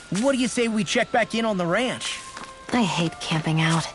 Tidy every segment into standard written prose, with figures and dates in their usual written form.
What do you say we check back in on the ranch? I hate camping out.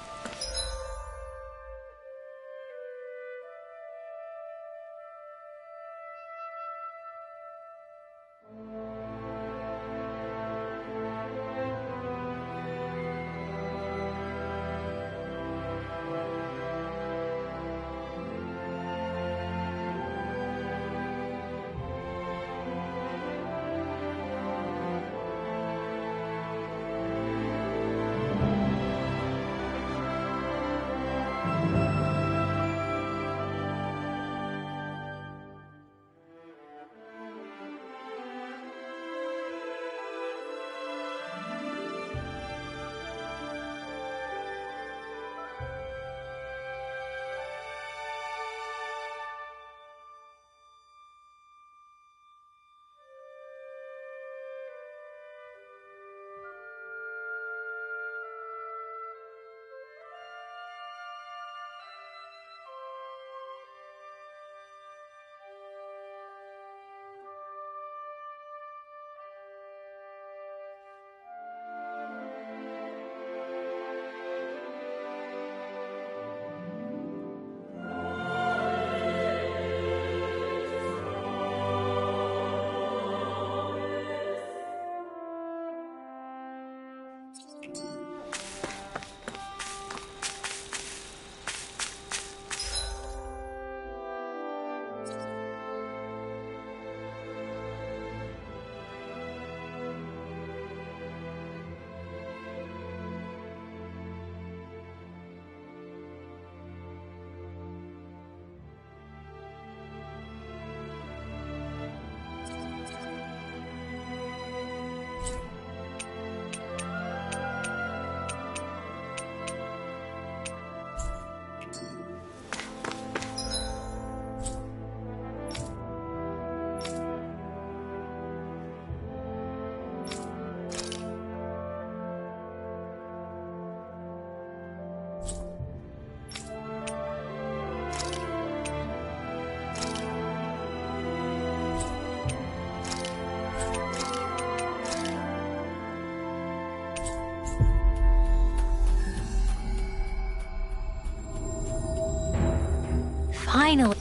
Finally.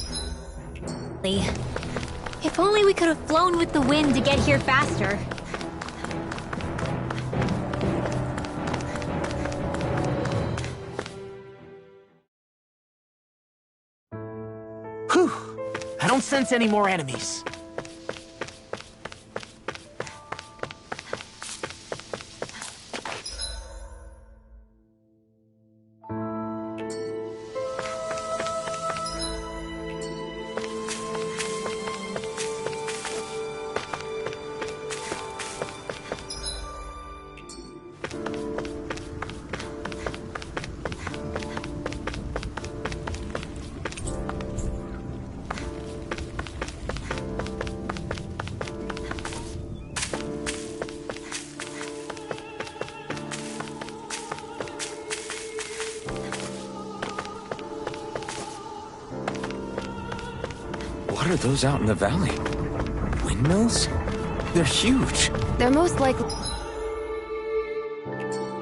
If only we could have flown with the wind to get here faster. Whew! I don't sense any more enemies. What are those out in the valley? Windmills? They're huge. They're most likely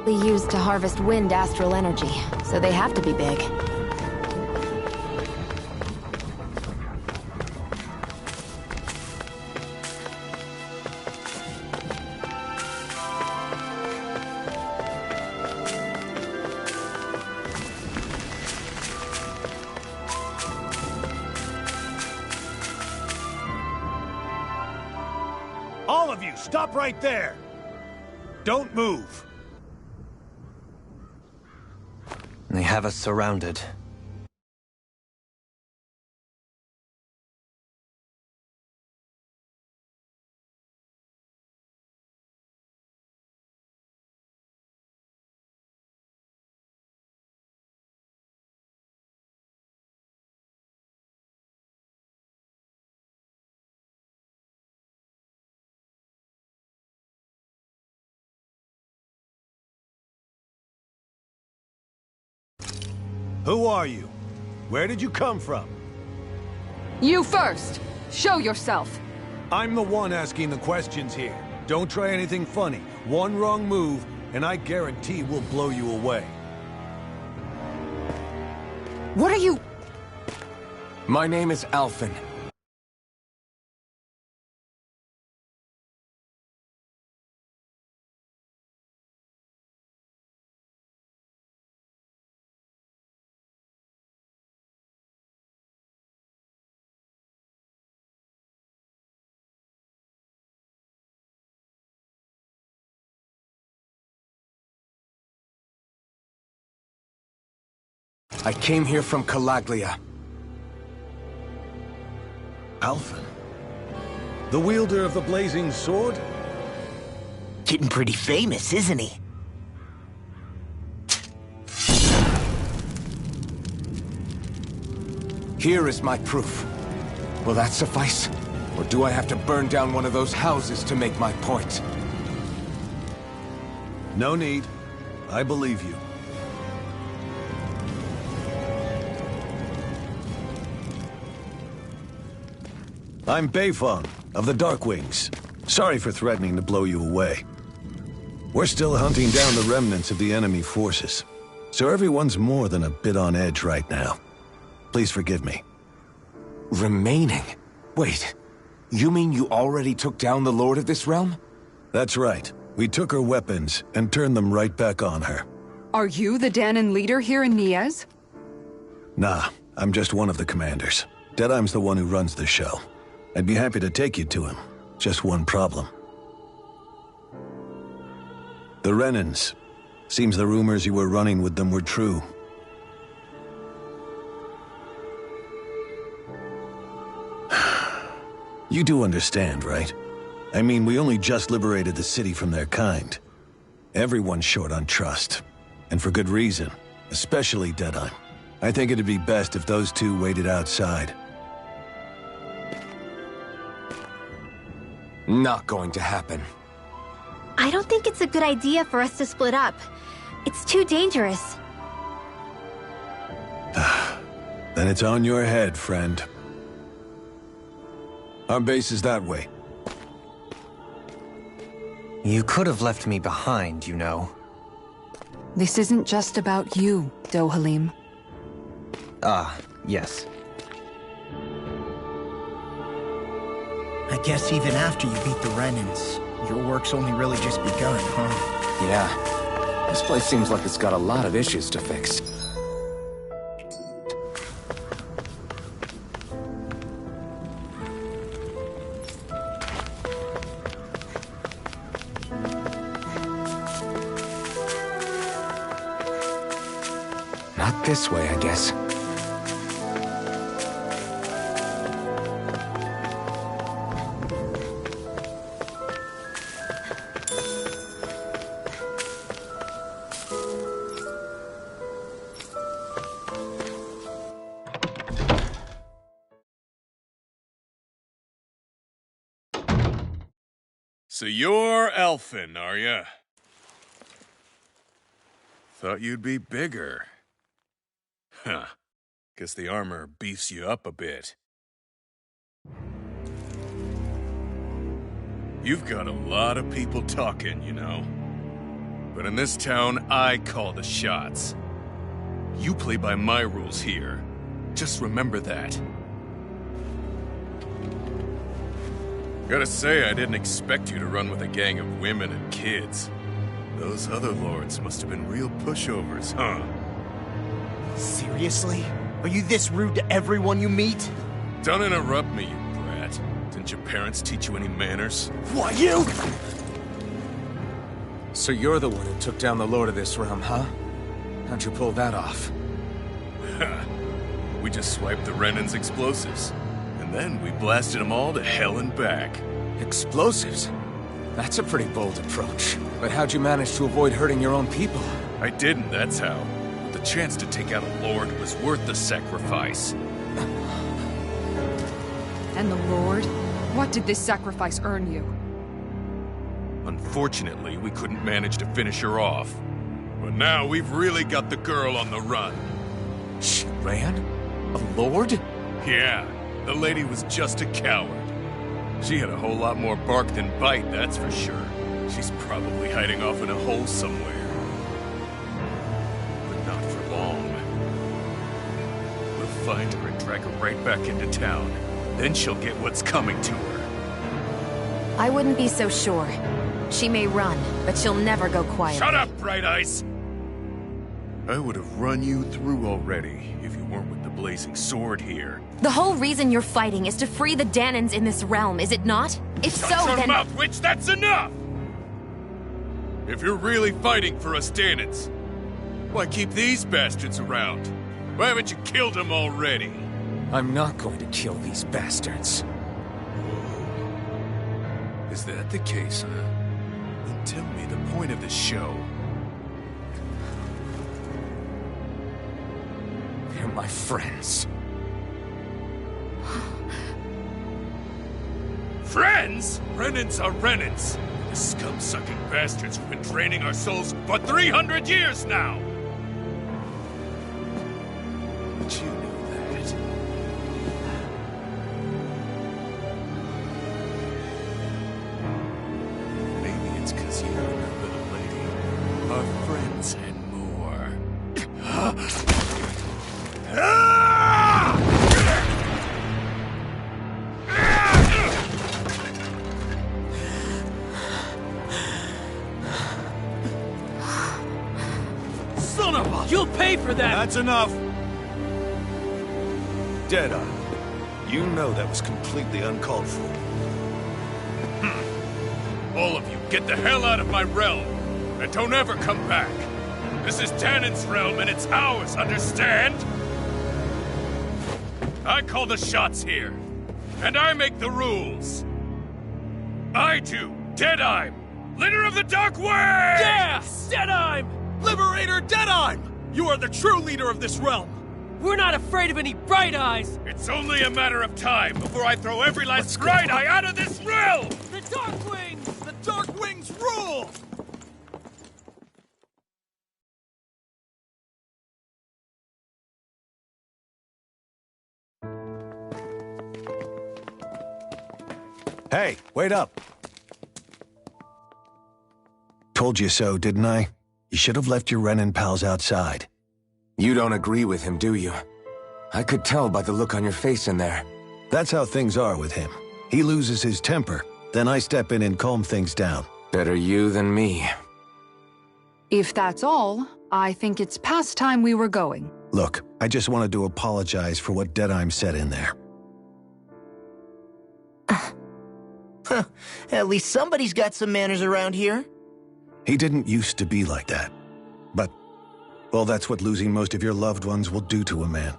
used to harvest wind astral energy, so they have to be big. All of you, stop right there! Don't move! They have us surrounded. Who are you? Where did you come from? You first! Show yourself! I'm the one asking the questions here. Don't try anything funny, One wrong move, and I guarantee we'll blow you away. What are you... My name is Alphen. I came here from Calaglia. Alphen? The wielder of the blazing sword? Getting pretty famous, isn't he? Here is my proof. Will that suffice? Or do I have to burn down one of those houses to make my point? No need. I believe you. I'm Beifong, of the Darkwings. Sorry for threatening to blow you away. We're still hunting down the remnants of the enemy forces, so everyone's more than a bit on edge right now. Please forgive me. Remaining? Wait, you mean you already took down the Lord of this realm? That's right. We took her weapons and turned them right back on her. Are you the Danon leader here in Niez? Nah, I'm just one of the commanders. Deadeye's the one who runs the show. I'd be happy to take you to him. Just one problem. The Renans. Seems the rumors you were running with them were true. You do understand, right? I mean, we only just liberated the city from their kind. Everyone's short on trust. And for good reason. Especially Deadeye. I think it'd be best if those two waited outside. Not going to happen. I don't think it's a good idea for us to split up. It's too dangerous. Then it's on your head, friend. Our base is that way. You could have left me behind, you know. This isn't just about you, Dohalim. Ah, yes. I guess even after you beat the Renans, your work's only really just begun, huh? Yeah. This place seems like it's got a lot of issues to fix. Not this way, I guess. So you're Alphen, are ya? Thought you'd be bigger. Huh. Guess the armor beefs you up a bit. You've got a lot of people talking, you know. But in this town, I call the shots. You play by my rules here. Just remember that. Gotta say, I didn't expect you to run with a gang of women and kids. Those other lords must have been real pushovers, huh? Seriously? Are you this rude to everyone you meet? Don't interrupt me, you brat. Didn't your parents teach you any manners? What, you? So you're the one who took down the Lord of this realm, huh? How'd you pull that off? We just swiped the Renan's explosives. And then we blasted them all to hell and back. Explosives? That's a pretty bold approach. But how'd you manage to avoid hurting your own people? I didn't, that's how. But the chance to take out a lord was worth the sacrifice. And the Lord? What did this sacrifice earn you? Unfortunately, we couldn't manage to finish her off. But now we've really got the girl on the run. She ran? A lord? Yeah, the lady was just a coward. She had a whole lot more bark than bite, that's for sure. She's probably hiding off in a hole somewhere. But not for long. We'll find her and drag her right back into town. Then she'll get what's coming to her. I wouldn't be so sure. She may run, but she'll never go quiet. Shut up, Bright Eyes! I would have run you through already if you weren't with the blazing sword here. The whole reason you're fighting is to free the Danans in this realm, is it not? If so, Shut your then... mouth, witch! That's enough! If you're really fighting for us Danans, why keep these bastards around? Why haven't you killed them already? I'm not going to kill these bastards. Is that the case, huh? Then tell me the point of the show. They're my friends. Friends? Renans are Renans. The scum-sucking bastards who've been draining our souls for 300 years now! But you know that. Maybe it's 'cause you and that little lady are friends and more. Son of a... You'll pay for that! That's enough! Deadeye, you know that was completely uncalled for. All of you, get the hell out of my realm! And don't ever come back! This is Danan's realm and it's ours, understand? I call the shots here. And I make the rules. I do, Deadeye, leader of the Dark Wings! Yeah! Deadeye! Liberator Deadeye! You are the true leader of this realm! We're not afraid of any Bright Eyes! It's only a matter of time before I throw every last Bright Eye out of this realm! The Dark Wings! The Dark Wings rule! Hey, wait up! Told you so, didn't I? You should have left your Renan pals outside. You don't agree with him, do you? I could tell by the look on your face in there. That's how things are with him. He loses his temper, then I step in and calm things down. Better you than me. If that's all, I think it's past time we were going. Look, I just wanted to apologize for what Deadeye said in there. At least somebody's got some manners around here. He didn't used to be like that. But, well, that's what losing most of your loved ones will do to a man.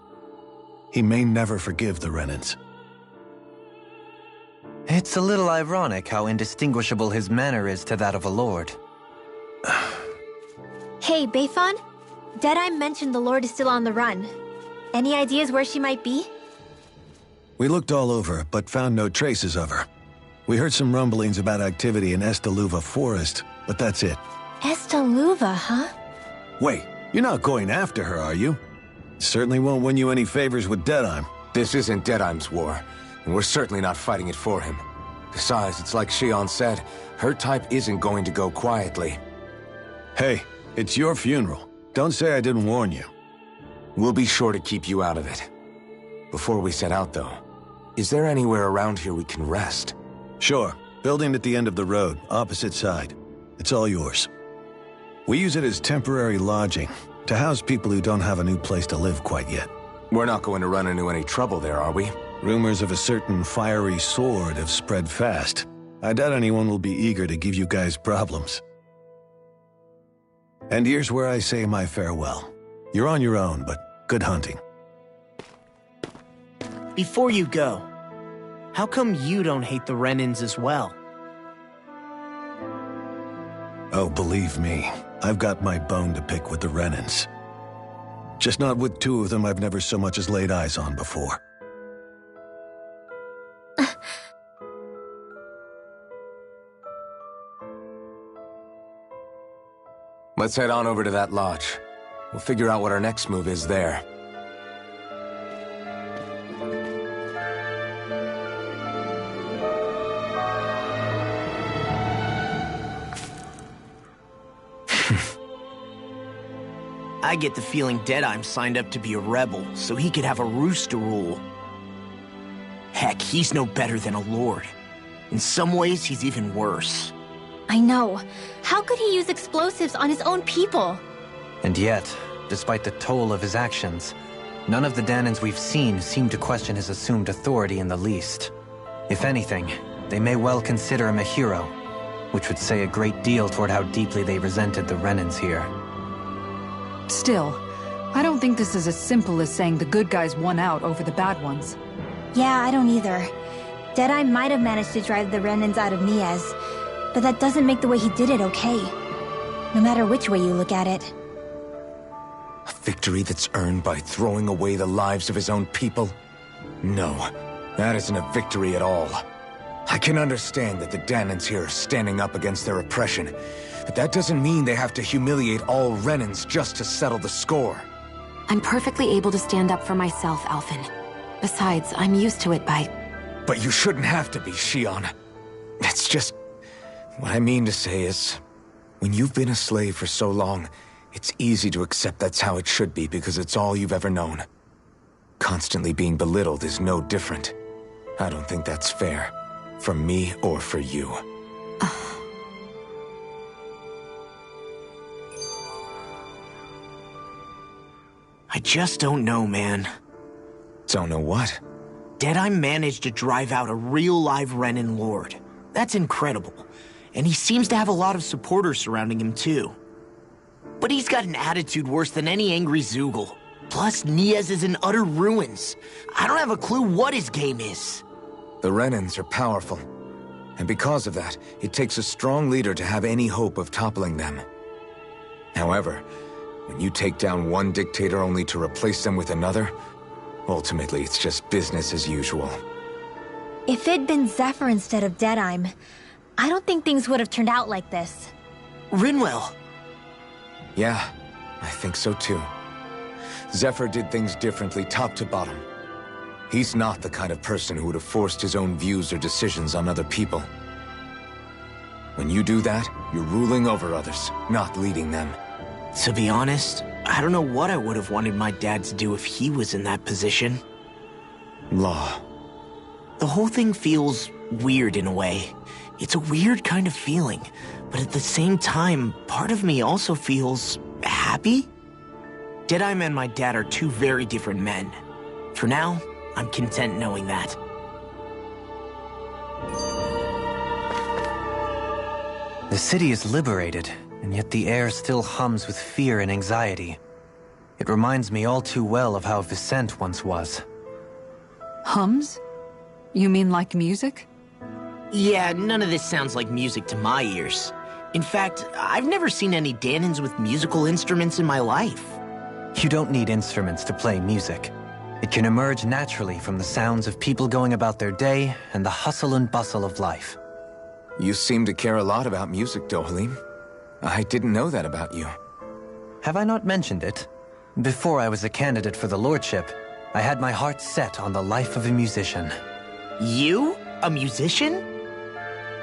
He may never forgive the Renans. It's a little ironic how indistinguishable his manner is to that of a lord. Hey, Bayfon? Deadeye mentioned the Lord is still on the run. Any ideas where she might be? We looked all over, but found no traces of her. We heard some rumblings about activity in Estaluva Forest, but that's it. Estaluva, huh? Wait, you're not going after her, are you? Certainly won't win you any favors with Deadeye. This isn't Deadeye's war, and we're certainly not fighting it for him. Besides, it's like Shion said, her type isn't going to go quietly. Hey, it's your funeral. Don't say I didn't warn you. We'll be sure to keep you out of it. Before we set out, though, is there anywhere around here we can rest? Sure. Building at the end of the road, opposite side. It's all yours. We use it as temporary lodging, to house people who don't have a new place to live quite yet. We're not going to run into any trouble there, are we? Rumors of a certain fiery sword have spread fast. I doubt anyone will be eager to give you guys problems. And here's where I say my farewell. You're on your own, but good hunting. Before you go, how come you don't hate the Renans as well? Oh, believe me, I've got my bone to pick with the Renans. Just not with two of them I've never so much as laid eyes on before. Let's head on over to that lodge. We'll figure out what our next move is there. I get the feeling Deadeye's signed up to be a rebel, so he could have a roost to rule. Heck, he's no better than a lord. In some ways, he's even worse. I know. How could he use explosives on his own people? And yet, despite the toll of his actions, none of the Danans we've seen seem to question his assumed authority in the least. If anything, they may well consider him a hero, which would say a great deal toward how deeply they resented the Renans here. Still, I don't think this is as simple as saying the good guys won out over the bad ones. Yeah, I don't either. Deadeye might have managed to drive the Renans out of Niaz, but that doesn't make the way he did it okay. No matter which way you look at it. A victory that's earned by throwing away the lives of his own people? No, that isn't a victory at all. I can understand that the Danans here are standing up against their oppression, but that doesn't mean they have to humiliate all Renans just to settle the score. I'm perfectly able to stand up for myself, Alphen. Besides, I'm used to it by... But you shouldn't have to be, Shion. It's just... What I mean to say is, when you've been a slave for so long, it's easy to accept that's how it should be because it's all you've ever known. Constantly being belittled is no different. I don't think that's fair. For me or for you. I just don't know, man. Don't know what? Deadeye managed to drive out a real live Renan lord. That's incredible. And he seems to have a lot of supporters surrounding him too. But he's got an attitude worse than any angry Zoogle. Plus, Niaz is in utter ruins. I don't have a clue what his game is. The Renans are powerful. And because of that, it takes a strong leader to have any hope of toppling them. However, when you take down one dictator only to replace them with another, ultimately it's just business as usual. If it'd been Zephyr instead of Deadeye, I don't think things would have turned out like this. Rinwell. Yeah, I think so too. Zephyr did things differently top to bottom. He's not the kind of person who would have forced his own views or decisions on other people. When you do that, you're ruling over others, not leading them. To be honest, I don't know what I would have wanted my dad to do if he was in that position. Law. The whole thing feels weird in a way. It's a weird kind of feeling, but at the same time, part of me also feels happy? Deadeye and my dad are two very different men. For now, I'm content knowing that. The city is liberated, and yet the air still hums with fear and anxiety. It reminds me all too well of how Vicente once was. Hums? You mean like music? Yeah, none of this sounds like music to my ears. In fact, I've never seen any Danans with musical instruments in my life. You don't need instruments to play music. It can emerge naturally from the sounds of people going about their day and the hustle and bustle of life. You seem to care a lot about music, Dohalim. I didn't know that about you. Have I not mentioned it? Before I was a candidate for the lordship, I had my heart set on the life of a musician. You? A musician?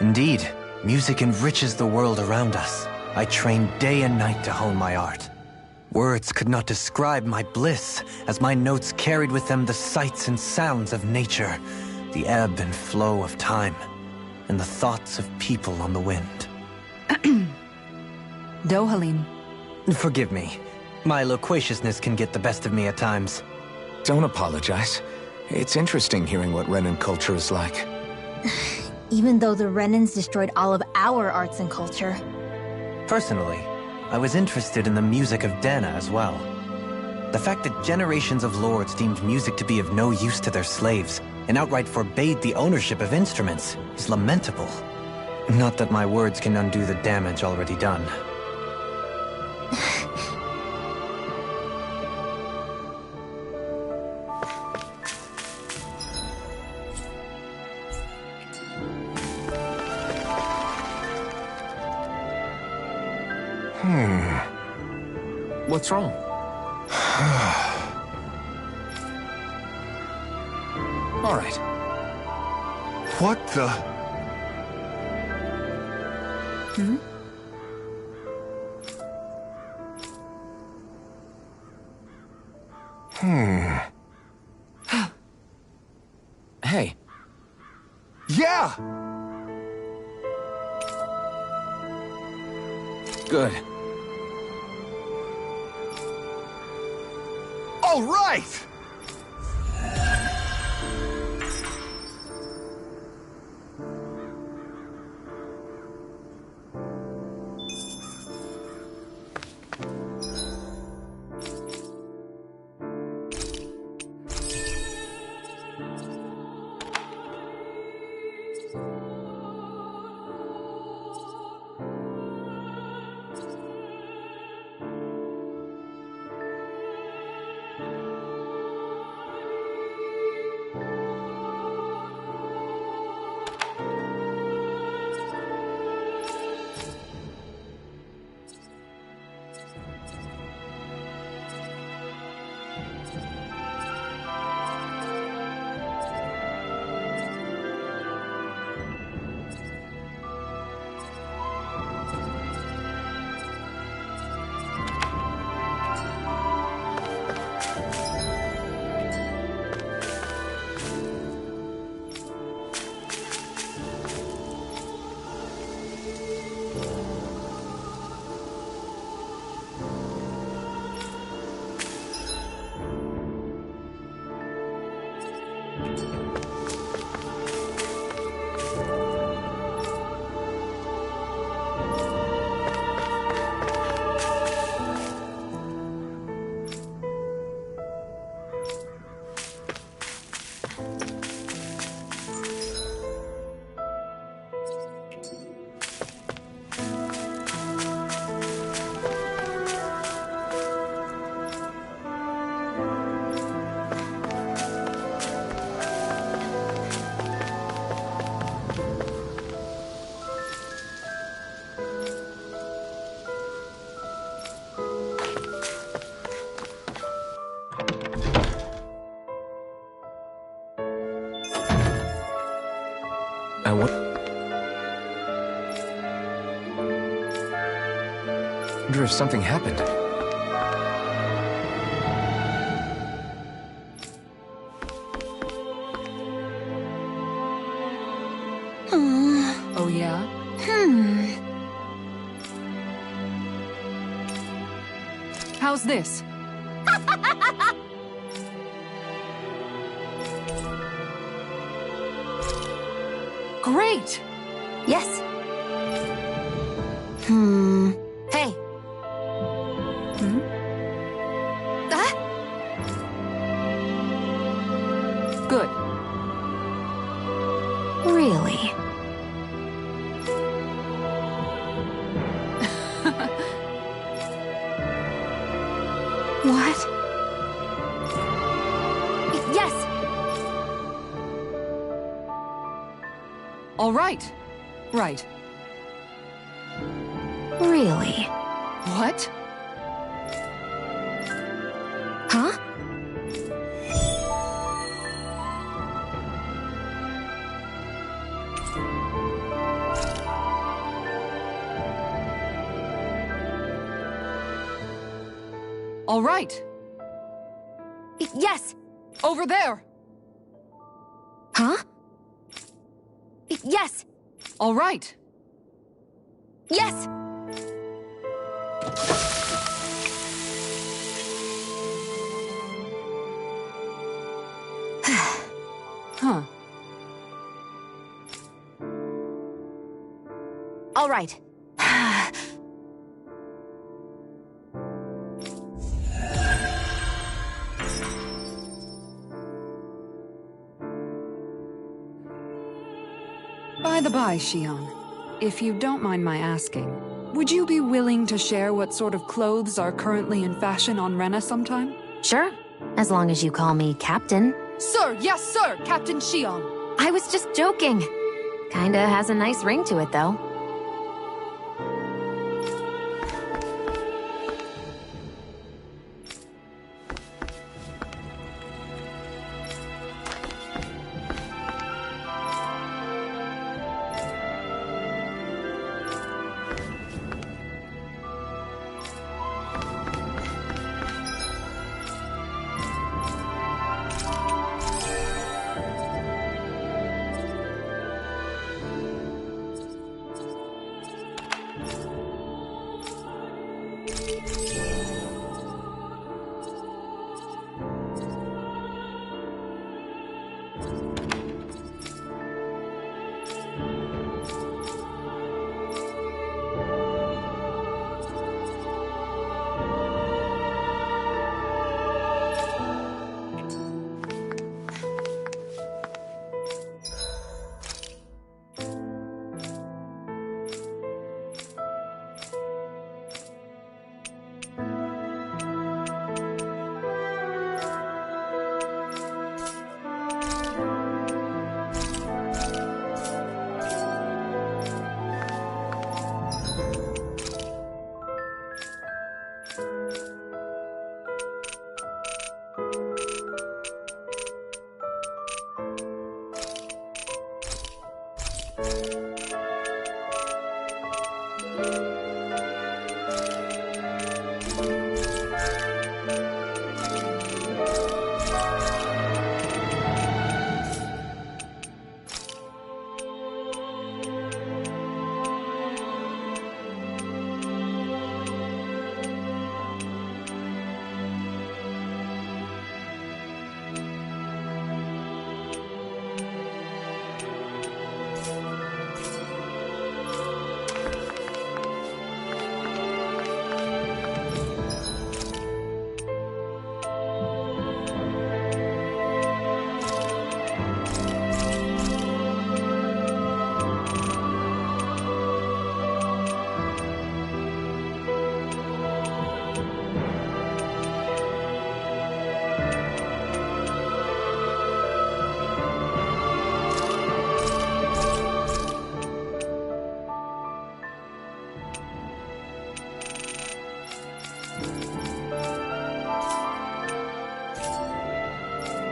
Indeed, music enriches the world around us. I trained day and night to hone my art. Words could not describe my bliss, as my notes carried with them the sights and sounds of nature, the ebb and flow of time, and the thoughts of people on the wind. Dohalim. Forgive me. My loquaciousness can get the best of me at times. Don't apologize. It's interesting hearing what Renan culture is like. Even though the Renans destroyed all of our arts and culture. Personally, I was interested in the music of Dana as well. The fact that generations of lords deemed music to be of no use to their slaves and outright forbade the ownership of instruments is lamentable. Not that my words can undo the damage already done. What's wrong? All right. What the? Hey. Yeah! Good. All right! I wonder if something happened. Oh, yeah? How's this? Great! Yes. Hey. Ah? Good. Really? What? Yes! All right. Right. Really? What? Huh? All right. Yes! Over there! Huh? Yes! All right. Yes! Huh. All right. By the by, Shion, if you don't mind my asking, would you be willing to share what sort of clothes are currently in fashion on Rena sometime? Sure, as long as you call me Captain. Sir, yes, sir, Captain Shion. I was just joking. Kinda has a nice ring to it, though.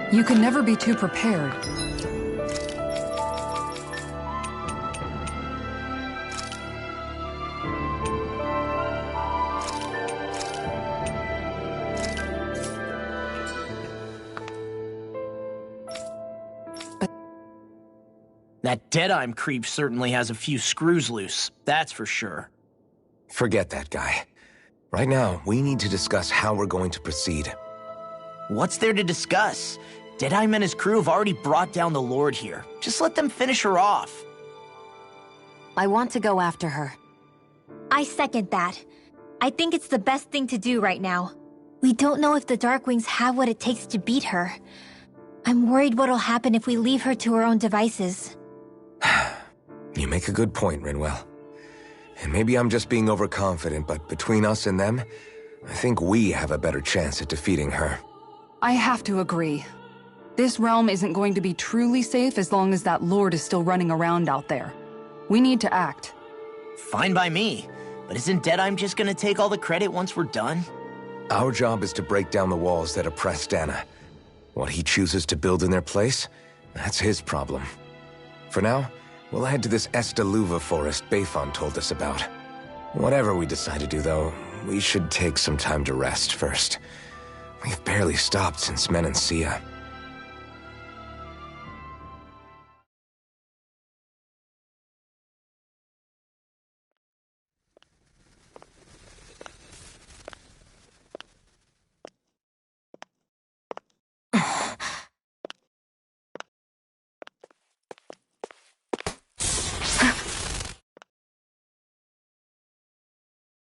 You can never be too prepared. That Deadeye creep certainly has a few screws loose, that's for sure. Forget that guy. Right now, we need to discuss how we're going to proceed. What's there to discuss? Deadeye and his crew have already brought down the Lord here. Just let them finish her off. I want to go after her. I second that. I think it's the best thing to do right now. We don't know if the Darkwings have what it takes to beat her. I'm worried what'll happen if we leave her to her own devices. You make a good point, Rinwell. And maybe I'm just being overconfident, but between us and them, I think we have a better chance at defeating her. I have to agree. This realm isn't going to be truly safe as long as that Lord is still running around out there. We need to act. Fine by me. But isn't Deadeye just gonna take all the credit once we're done? Our job is to break down the walls that oppress Dana. What he chooses to build in their place, that's his problem. For now, we'll head to this Estaluva forest Bayfon told us about. Whatever we decide to do, though, we should take some time to rest first. We've barely stopped since Menancia.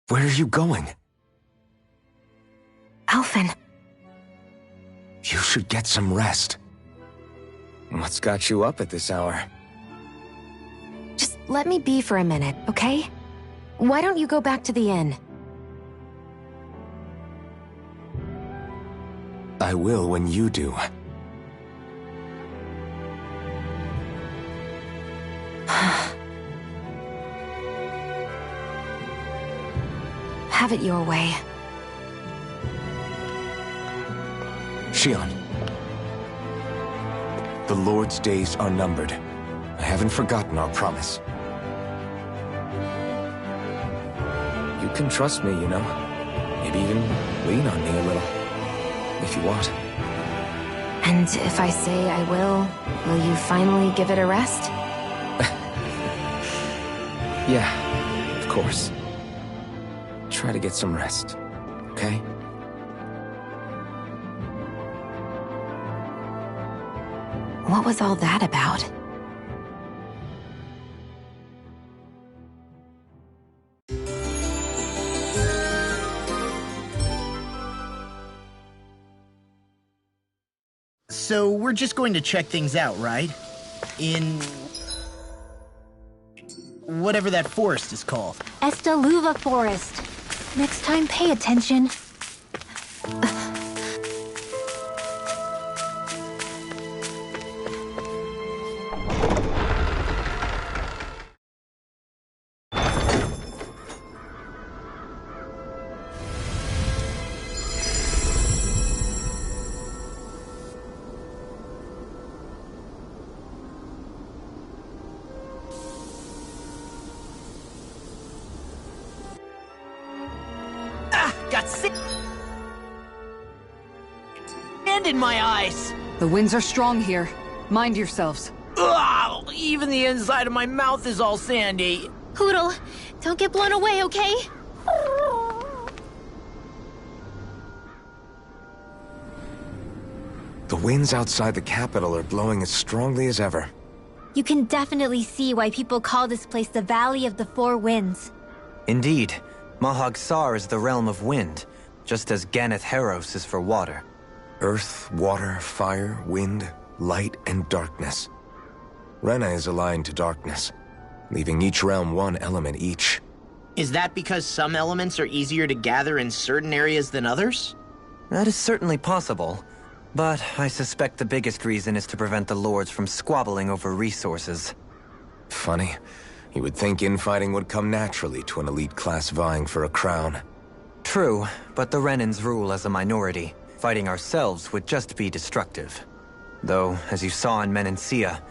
Where are you going? Alphen. You should get some rest. What's got you up at this hour? Just let me be for a minute, okay? Why don't you go back to the inn? I will when you do. Have it your way. Shion. The Lord's days are numbered. I haven't forgotten our promise. You can trust me, you know. Maybe even lean on me a little. If you want. And if I say I will you finally give it a rest? Yeah, of course. Try to get some rest, okay? What was all that about? So we're just going to check things out, right? In... whatever that forest is called. Estaluva Forest. Next time, pay attention. Got sand in my eyes. The winds are strong here. Mind yourselves. Ugh, even the inside of my mouth is all sandy. Hoodle, don't get blown away, okay? The winds outside the capital are blowing as strongly as ever. You can definitely see why people call this place the Valley of the Four Winds. Indeed, Mahag Sar is the realm of wind, just as Ganeth Heros is for water. Earth, water, fire, wind, light, and darkness. Rena is aligned to darkness, leaving each realm one element each. Is that because some elements are easier to gather in certain areas than others? That is certainly possible, but I suspect the biggest reason is to prevent the lords from squabbling over resources. Funny. You would think infighting would come naturally to an elite class vying for a crown. True, but the Renans rule as a minority. Fighting ourselves would just be destructive. Though, as you saw in Menancia,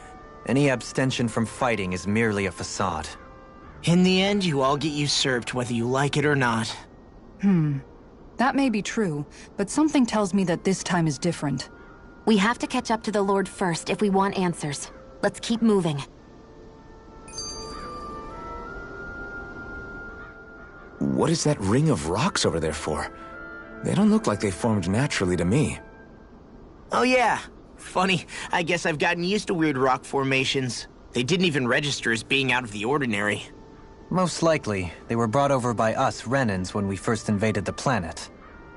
any abstention from fighting is merely a facade. In the end, you all get usurped whether you like it or not. That may be true, but something tells me that this time is different. We have to catch up to the Lord first if we want answers. Let's keep moving. What is that ring of rocks over there for? They don't look like they formed naturally to me. Oh yeah. Funny, I guess I've gotten used to weird rock formations. They didn't even register as being out of the ordinary. Most likely, they were brought over by us Renans when we first invaded the planet.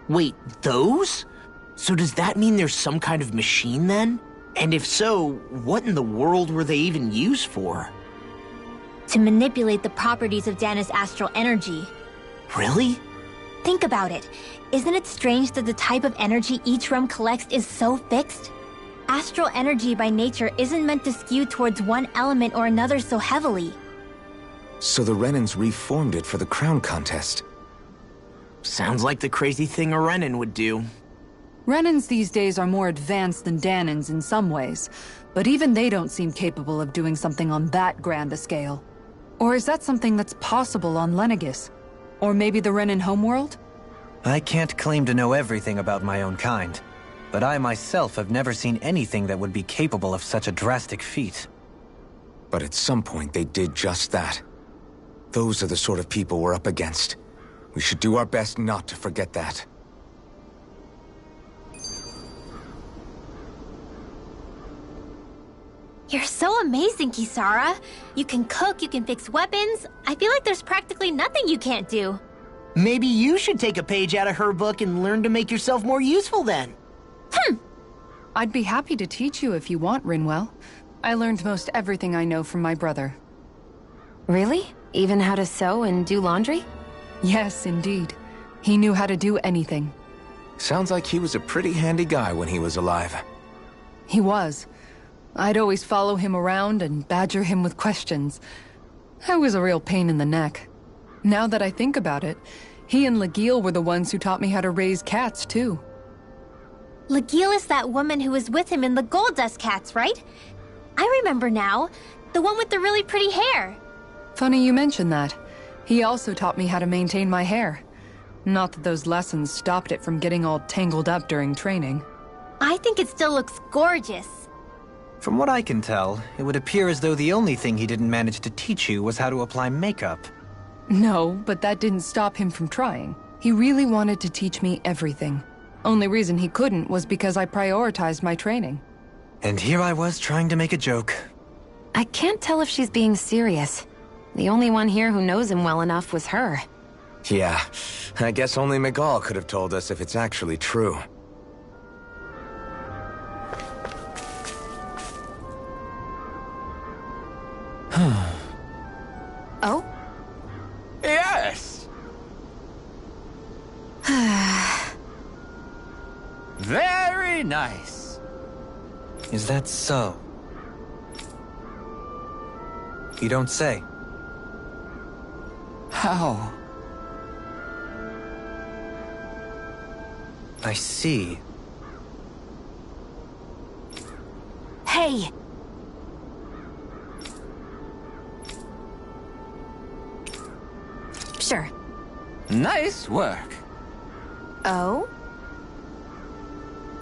Wait, those? So does that mean there's some kind of machine then? And if so, what in the world were they even used for? To manipulate the properties of Dana's astral energy. Really? Think about it. Isn't it strange that the type of energy each realm collects is so fixed? Astral energy by nature isn't meant to skew towards one element or another so heavily. So the Renans reformed it for the crown contest. Sounds like the crazy thing a Renan would do. Renans these days are more advanced than Danans in some ways, but even they don't seem capable of doing something on that grand a scale. Or is that something that's possible on Lenegis? Or maybe the Renan homeworld? I can't claim to know everything about my own kind, but I myself have never seen anything that would be capable of such a drastic feat. But at some point they did just that. Those are the sort of people we're up against. We should do our best not to forget that. You're so amazing, Kisara. You can cook, you can fix weapons. I feel like there's practically nothing you can't do. Maybe you should take a page out of her book and learn to make yourself more useful then. I'd be happy to teach you if you want, Rinwell. I learned most everything I know from my brother. Really? Even how to sew and do laundry? Yes, indeed. He knew how to do anything. Sounds like he was a pretty handy guy when he was alive. He was. I'd always follow him around and badger him with questions. I was a real pain in the neck. Now that I think about it, he and Legil were the ones who taught me how to raise cats, too. Legil is that woman who was with him in the Gold Dust Cats, right? I remember now. The one with the really pretty hair. Funny you mention that. He also taught me how to maintain my hair. Not that those lessons stopped it from getting all tangled up during training. I think it still looks gorgeous. From what I can tell, it would appear as though the only thing he didn't manage to teach you was how to apply makeup. No, but that didn't stop him from trying. He really wanted to teach me everything. Only reason he couldn't was because I prioritized my training. And here I was trying to make a joke. I can't tell if she's being serious. The only one here who knows him well enough was her. Yeah, I guess only Miguel could have told us if it's actually true. Oh? Yes! Very nice. Is that so? You don't say. How? I see. Hey! Sure. Nice work. Oh?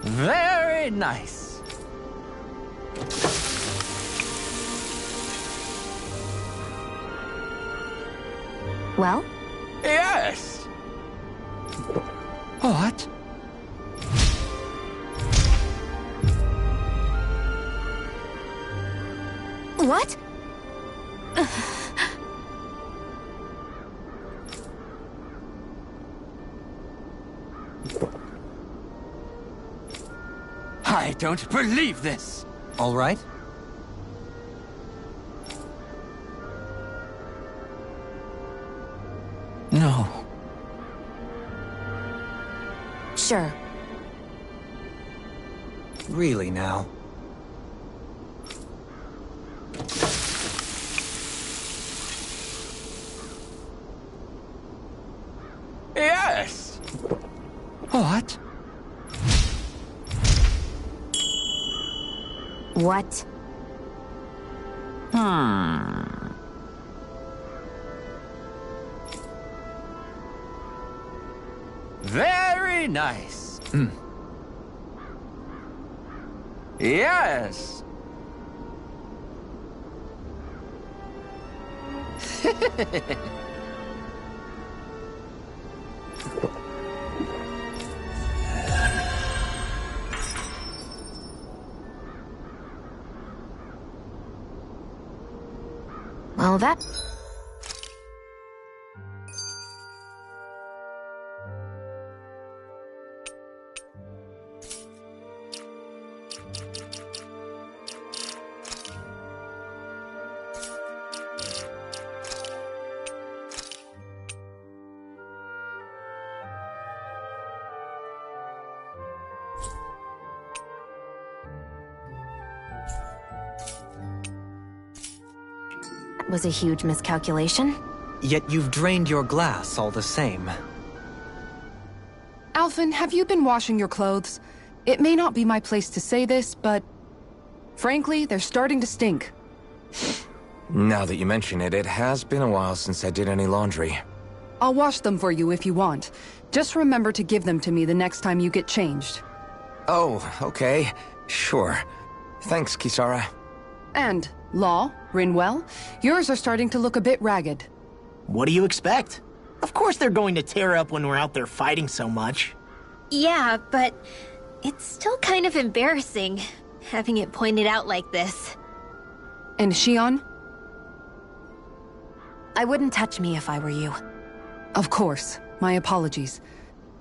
Very nice. Well? Yes! What? What? I don't believe this! All right? No. Sure. Really now? Yes! What? What? Very nice. Yes. Well, that... was a huge miscalculation. Yet you've drained your glass all the same. Alphen, have you been washing your clothes? It may not be my place to say this, but... frankly, they're starting to stink. Now that you mention it, it has been a while since I did any laundry. I'll wash them for you if you want. Just remember to give them to me the next time you get changed. Oh, okay. Sure. Thanks, Kisara. And, Law, Rinwell, yours are starting to look a bit ragged. What do you expect? Of course they're going to tear up when we're out there fighting so much. Yeah, but it's still kind of embarrassing, having it pointed out like this. And Shion? I wouldn't touch me if I were you. Of course. My apologies.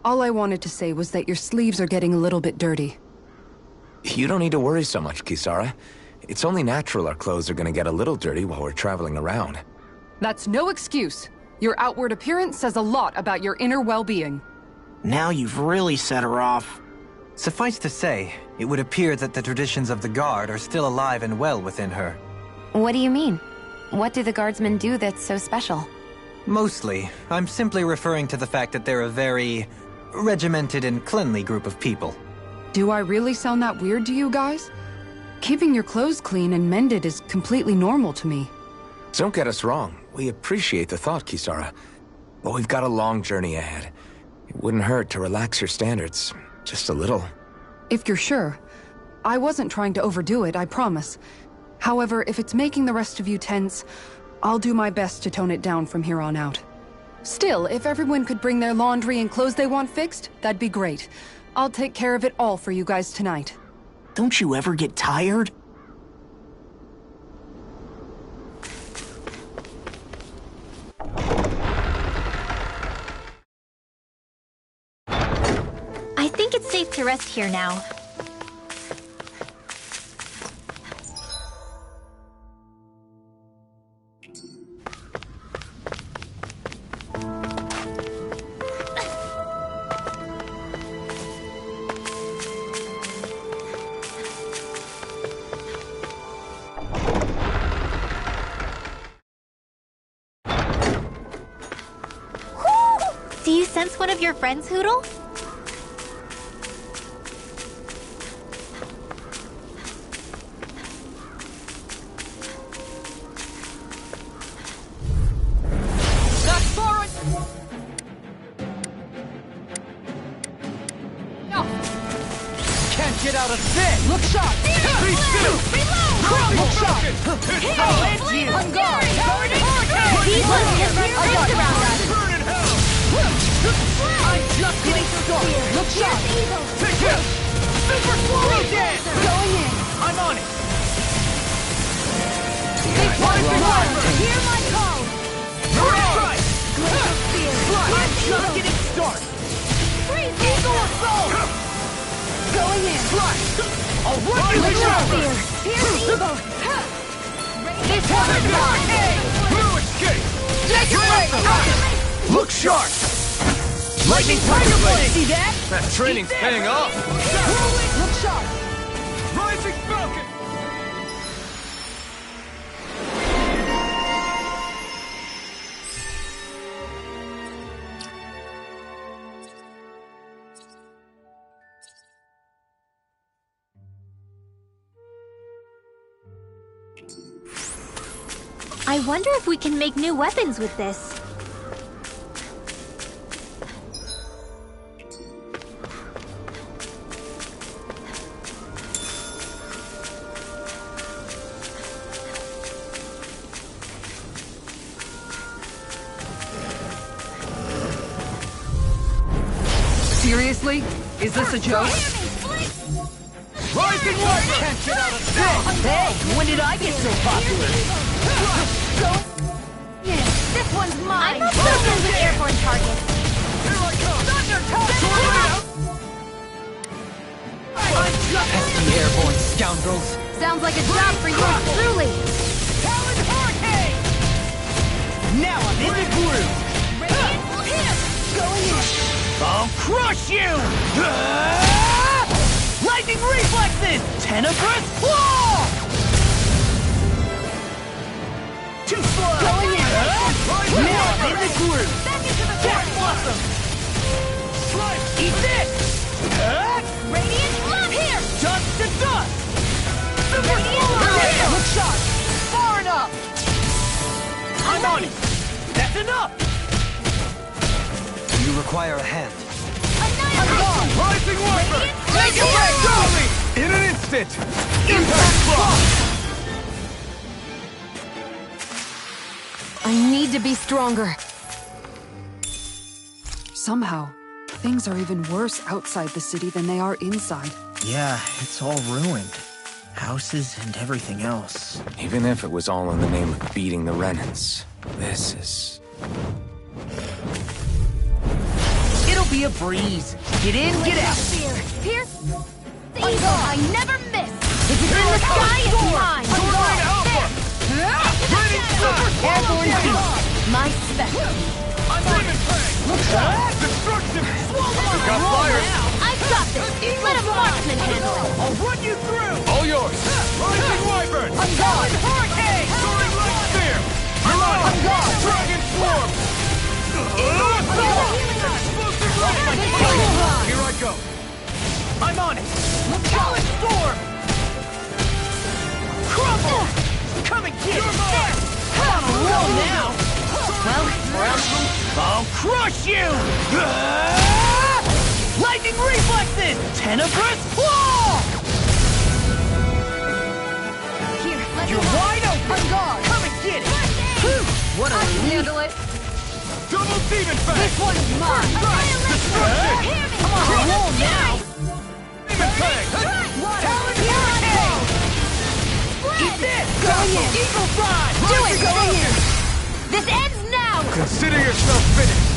All I wanted to say was that your sleeves are getting a little bit dirty. You don't need to worry so much, Kisara. It's only natural our clothes are gonna get a little dirty while we're traveling around. That's no excuse. Your outward appearance says a lot about your inner well-being. Now you've really set her off. Suffice to say, it would appear that the traditions of the Guard are still alive and well within her. What do you mean? What do the guardsmen do that's so special? Mostly, I'm simply referring to the fact that they're a very regimented and cleanly group of people. Do I really sound that weird to you guys? Keeping your clothes clean and mended is completely normal to me. Don't get us wrong. We appreciate the thought, Kisara. But we've got a long journey ahead. It wouldn't hurt to relax your standards. Just a little. If you're sure. I wasn't trying to overdo it, I promise. However, if it's making the rest of you tense, I'll do my best to tone it down from here on out. Still, if everyone could bring their laundry and clothes they want fixed, that'd be great. I'll take care of it all for you guys tonight. Don't you ever get tired? I think it's safe to rest here now. sense one of your friends, Hoodle? Can't get out of this! Look sharp! Be still! Crumble shot! On guard! These ones can run rings around us! Burn in hell! I'm just getting started! Look sharp! Take him! Super swallow dance! Going in. I'm on it! Hear my call. Right! I'm just getting started! Eagle assault! Going in. I'll run you Look the out, over! Fear. Here's evil. This one's mine! Blue escape! Take it away. Look sharp! Lightning Tiger Blade! See that? That training's paying off. Look sharp. Rising Falcon! I wonder if we can make new weapons with this. Seriously? Is this a joke? Rising Wiper! Can't get out of this! Hey, when did I get so popular? This one's mine! I'm not so good with airborne targets. Here I come! Pesky airborne scoundrels! Sounds like a job for yours truly. Talon Hurricane! Now I'm in the groove! Going in. I'll crush you! Lightning reflexes! Tenebrous claw! Too slow! Going in. Now I'm in the groove! Cat blossom! Eat this! Radiant love here! Dust to dust! Look sharp. Far enough! I'm on it! That's enough! You require a hand. Rising Wiper! Take it away! Go! In an instant! Impact Block! I need to be stronger. Somehow, things are even worse outside the city than they are inside. Yeah, it's all ruined. Houses and everything else. Even if it was all in the name of beating the Renans, this is... It'll be a breeze. Get in, get out. Here. I never miss. If it's in the sky, it's mine. Tornado Alpha! Raining Flash! Airborne beast. My specialty. I'm Demon Fang! Destruction! Got fire! I got this. Let a marksman handle it. I'll run you through! All yours! Rising Wyvern! I'm gone. Hurricane! Soaring Light Spear! I'm on it! Dragon Swarm! Explosive Ray! Here I go! I'm on it. Talon Storm! Crumble! Come and get it. I'm alone now. Well, I'll crush you! Lightning reflexes! Tenebrous claw! Here, let You're me have wide open! I'm gone. Come and get it! What a I can relief! handle it. Double Demon Fang! This one's mine. Destruction! I'm alone now! Demon Fang! Talon Hurricane! Eat this! Going in. Eagle Fly! Do it. Going in. This ends now! Consider yourself finished!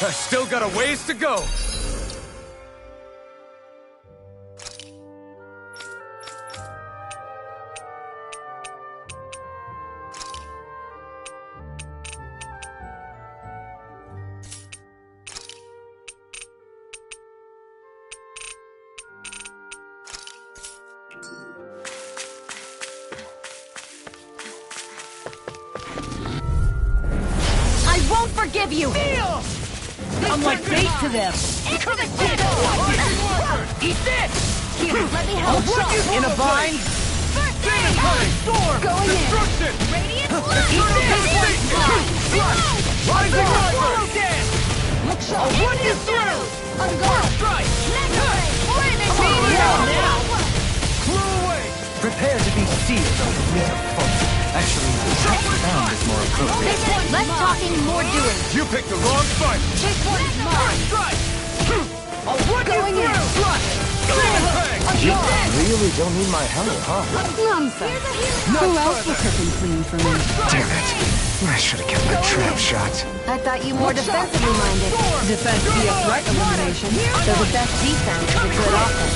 I've still got a ways to go! won't forgive you! I'm like bait to them! Into the Eat this! Here, let me help. In a bind? Storm! Going in. Destruction! Radiant Eat this! Rising River! I'll run you through! First strike! Prepare to be sealed, little folk. Actually, sound is more appropriate. Less talking, more doing. You picked the wrong fight! This one's mine. Strike! I'll run Going you in. through! Flush! You really don't need my help, huh? Nonsense. Who else will cook and clean for me? Damn it. I should have kept my trap shot. I thought you more defensively minded. Defense via threat elimination. So the best defense is a good offense.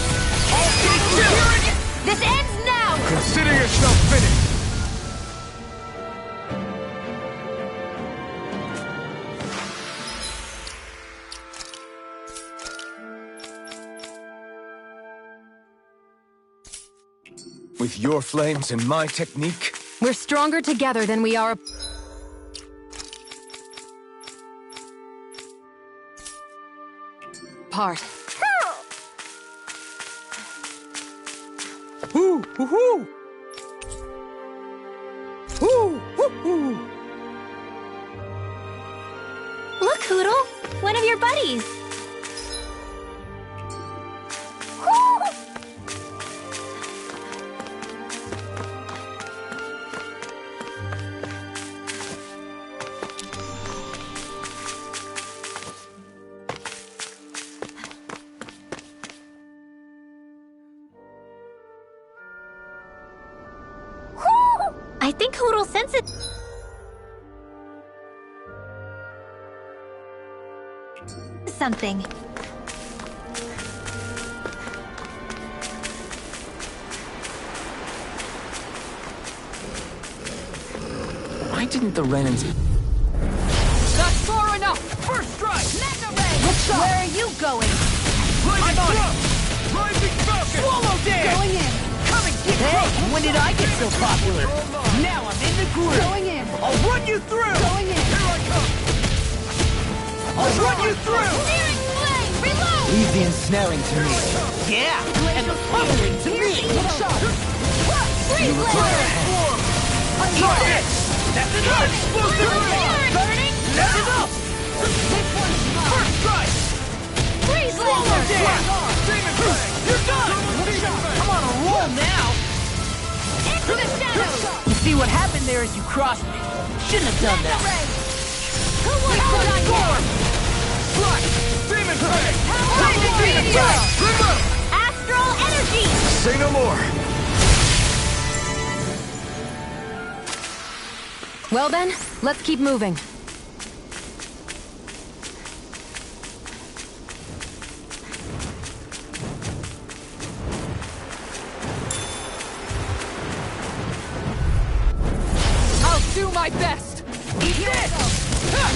This ends now! Consider yourself finished. With your flames and my technique, We're stronger together than we are apart. Woo, woo, woo. Woo, woo, woo. Look, Hoodle! One of your buddies! I think Hoodle senses something. Why didn't the Renans... That's far enough! First strike! Where are you going? I'm on it! Rising Falcon! Swallow dance! Going in. Come and get Hey, when did I get so popular? Now I'm in the groove. Going in. I'll run you through! Going in. Here I come! I'll run you through! Searing flame! Reload! Leave the ensnaring to me. Yeah, and the pummeling to me. Freeze laser! Try it! That's enough! Explosive alarm! Burning! That's enough! First strike! Freeze Swallow laser! dance! Demon Fang! You're done! I'm on a roll now. Into the shadows! You see what happened there is you crossed me. Shouldn't have done that. Who would have done Storm! Flush! Demon Fang! Demon Fang! Remote! Astral energy! Say no more. Well then, let's keep moving. I'll do my best. Eat this!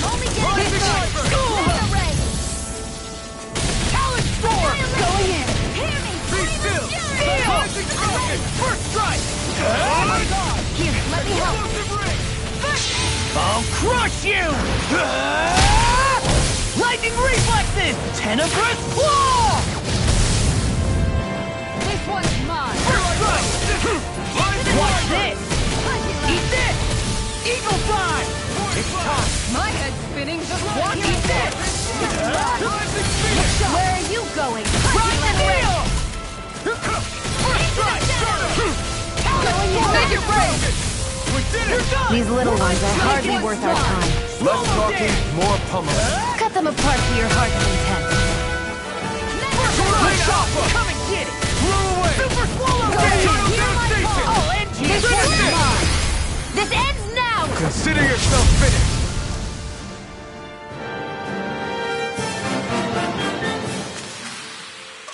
Only getting Rising Sniper! ray! Talon Storm! Going in. Hear me! Be still! Rising Falcon! First strike! Oh my god! Here, let me help. Explosive ring! I'll crush you! Lightning reflexes! Tenebrous claw! This one's mine. First strike! Rising Watch Rider! this! Eat this! Eagle Fly! It's time! My head's spinning just Watch watching this! Rising Phoenix! Where are you going? Rising Wheel! First strike! Going in. Make it break. We did it! You're done! These little ones are hardly worth our time. Less talking, more pummeling. Cut them apart to your heart's content. Right Alpha! Come and get it! Blew away! Super Swallow Dance! Total devastation! All engines! This one's mine! This ends now! Consider yourself finished.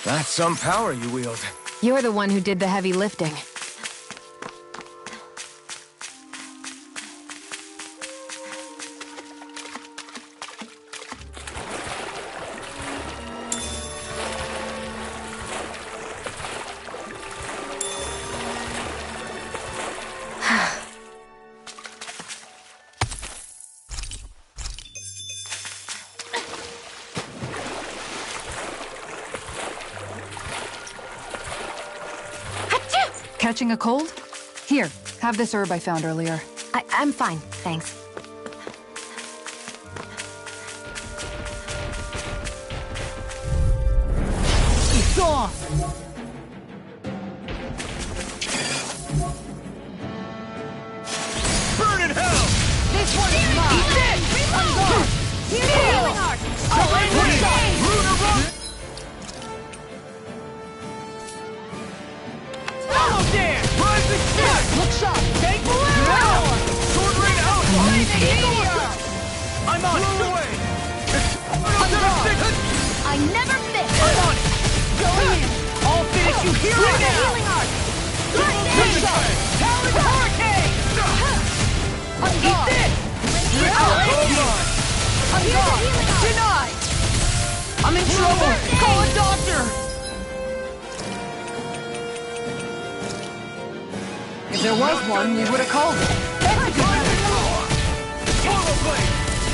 That's some power you wield. You're the one who did the heavy lifting. Catching a cold? Here, have this herb I found earlier. I'm fine, thanks. It's on! Burn in hell! This one is mine! Eat this! On guard! Healing art! Double dance! Rising fist! Look sharp! Take power! Sword rain out! I'm on it! Away! I never miss! I'm on it! Going in! I'll finish you here right now! Healing art! Talon Hurricane! On Eat guard! this! On guard! Denied! I'm in trouble! Call a doctor! If there was one, we would have called it. Swallow blade!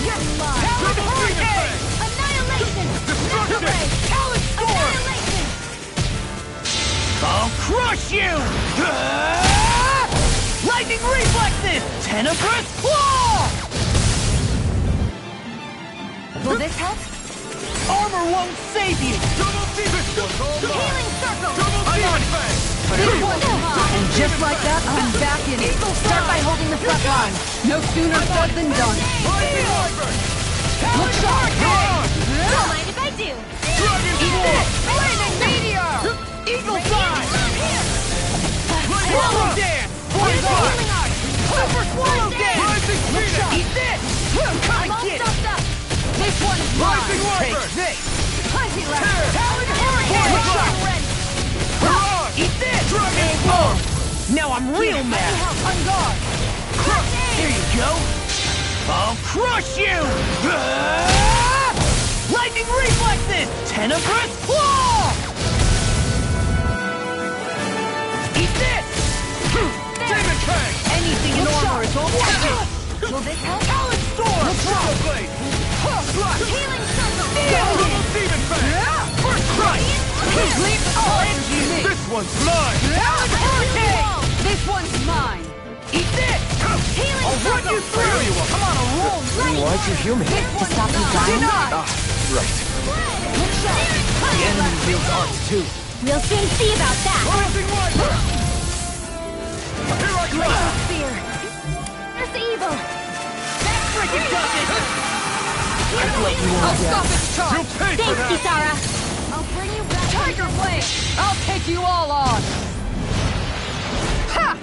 You're mine! Talon Hurricane! Annihilation! Destruction! Talon Storm! Annihilation! I'll crush you! Lightning reflexes! Tenebrous claw! Will this help? Armor won't save you! Double Phoenix! Healing circle! I'm on it! This one's mine! And just like that, I'm back in it. Start by holding the front line. No sooner said than done. Look sharp! Don't mind if I do! Dragon Sword! Lightning meteor! Eagle Side! Here! Swallow Dance! Here's the healing art! Super Swallow Dance! Rising Phoenix! Eat this! I'm all stuffed up! This one's Rising mine! Wyvern! Take this! Plenty left! Talon Look sharp! Hurricane! Eat this! Dragon Sword! Now I'm real mad! On guard! There you go! I'll crush you! Lightning reflexes! Tenebrous claw! Eat this! Demon Fang! Anything in armor is all working! Will this help? Talon Storm! Shadow Blade! Healing circle! Double Demon Fang! First Strike! Leave all energy me! This one's mine! Talon Hurricane! This one's mine! Eat this! Healing I'll run you through! I'm on a roll! Why'd you heal me? To stop you dying? Ah, right. The enemy wields arts too. We'll soon see about that! Rising Wyvern! Here I come! Fear! There's evil! That freaking does it! I'll stop its charge! You'll pay for Thanks, that! Kisara! I'll bring you back! Tiger Blade! I'll take you all on! Ha!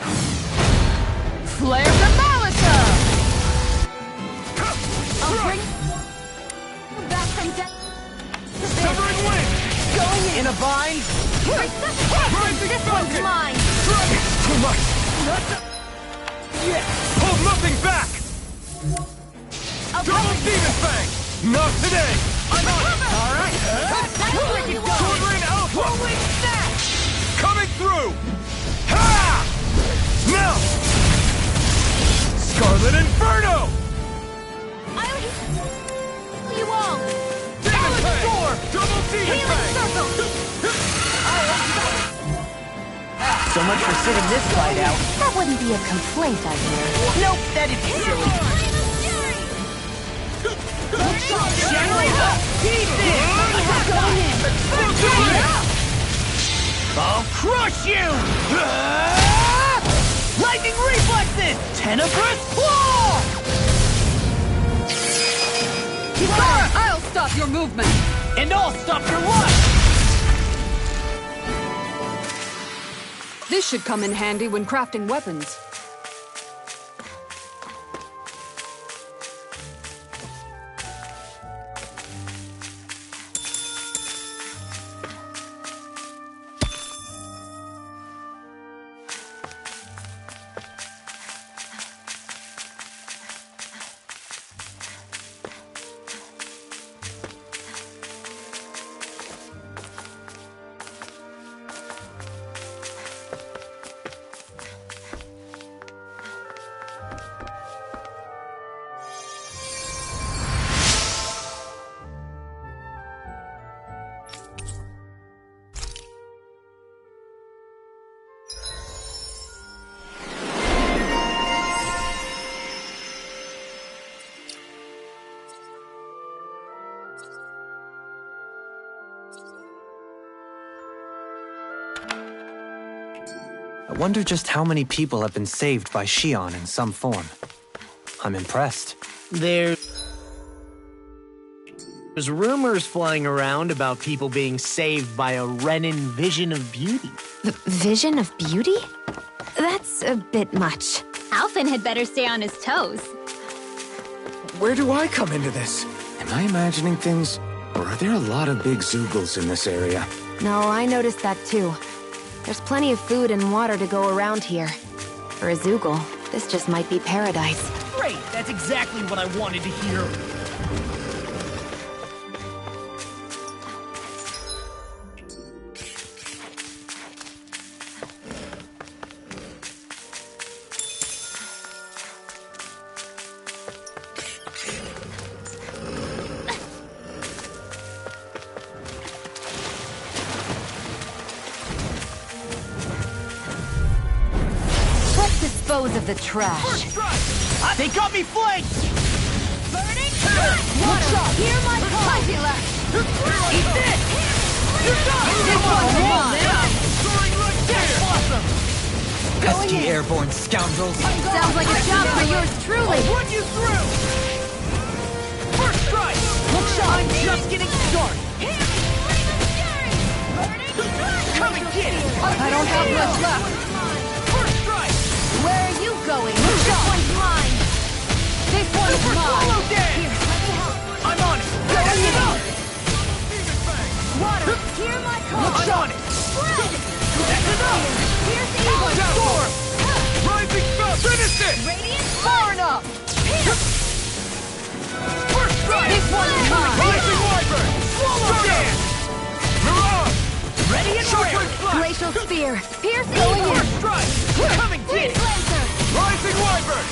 Flare the Malisa! I'll bring you back from death! Severing Wind! Going In a bind? This one's mine! Too much! Hold nothing back! I'll Double cover you! Demon Fang! Not today! I'm on it! Alright! That's what you want! Sword Rain Alpha! Coming through! Ha! Now! Scarlet Inferno! I'll heal you all! Demon Fang! Double Demon Healing Fang! circle! So much for sitting this fight out. That wouldn't be a complaint, I hear. Nope, that is silly. I'll crush you! Lightning reflexes! Tenebrous claw! Kisara, I'll stop your movement! And I'll stop your luck! This should come in handy when crafting weapons. wonder just how many people have been saved by Shion in some form. I'm impressed. There's rumors flying around about people being saved by a Renin vision of beauty. Vision of beauty? That's a bit much. Alphen had better stay on his toes. Where do I come into this? Am I imagining things? Or are there a lot of big Zoogles in this area? No, I noticed that too. There's plenty of food and water to go around here. For a Zoogle, this just might be paradise. Great! That's exactly what I wanted to hear. Dispose of the trash. They got me flanked! Burning! Water, hear my call! Eat this! You're done! This one's mine! Awesome! Pesky airborne scoundrels! Sounds like a job for yours truly! I'll run you through! First strike! I'm just getting started! Come and get it! I don't have much left. First strike! Where are you going? This one's mine! This one's Follow mine! Dan! I'm on it! That's enough! Water, hear my call! I'm on it! That's enough! Here's the evil Storm! Rising spell! Finish it! Radiant Far enough! First strike! This one's mine! Rising Wyvern! Swallow Dan! Mirage! Ready and Glacial flash! Spear! Pierce Going evil! first strike! Come and get it! Lancer! Rising Wyvern!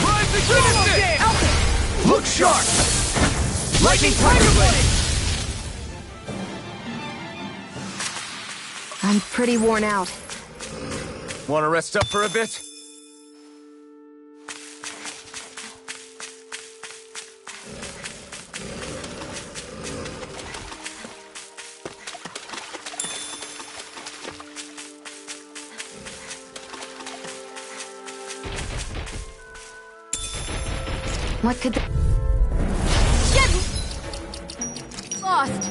Rising Finish it! Look sharp! Lightning Tiger Blade! I'm pretty worn out. Want to rest up for a bit? What could Get lost!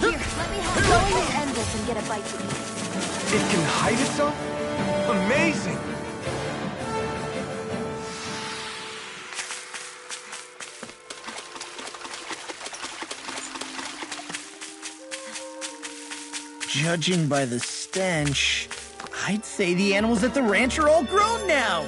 Here, let me help. Going to end this and get a bite to eat. It can hide itself? Amazing! Judging by the stench, I'd say the animals at the ranch are all grown now.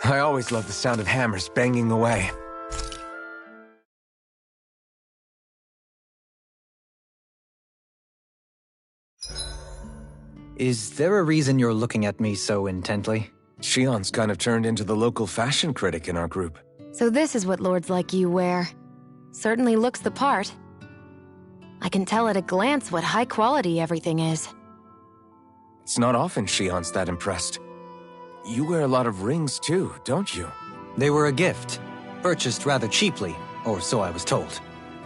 I always love the sound of hammers banging away. Is there a reason you're looking at me so intently? Shion's kind of turned into the local fashion critic in our group. So this is what lords like you wear. Certainly looks the part. I can tell at a glance what high quality everything is. It's not often Shion's that impressed. You wear a lot of rings too, don't you? They were a gift, purchased rather cheaply, or so I was told.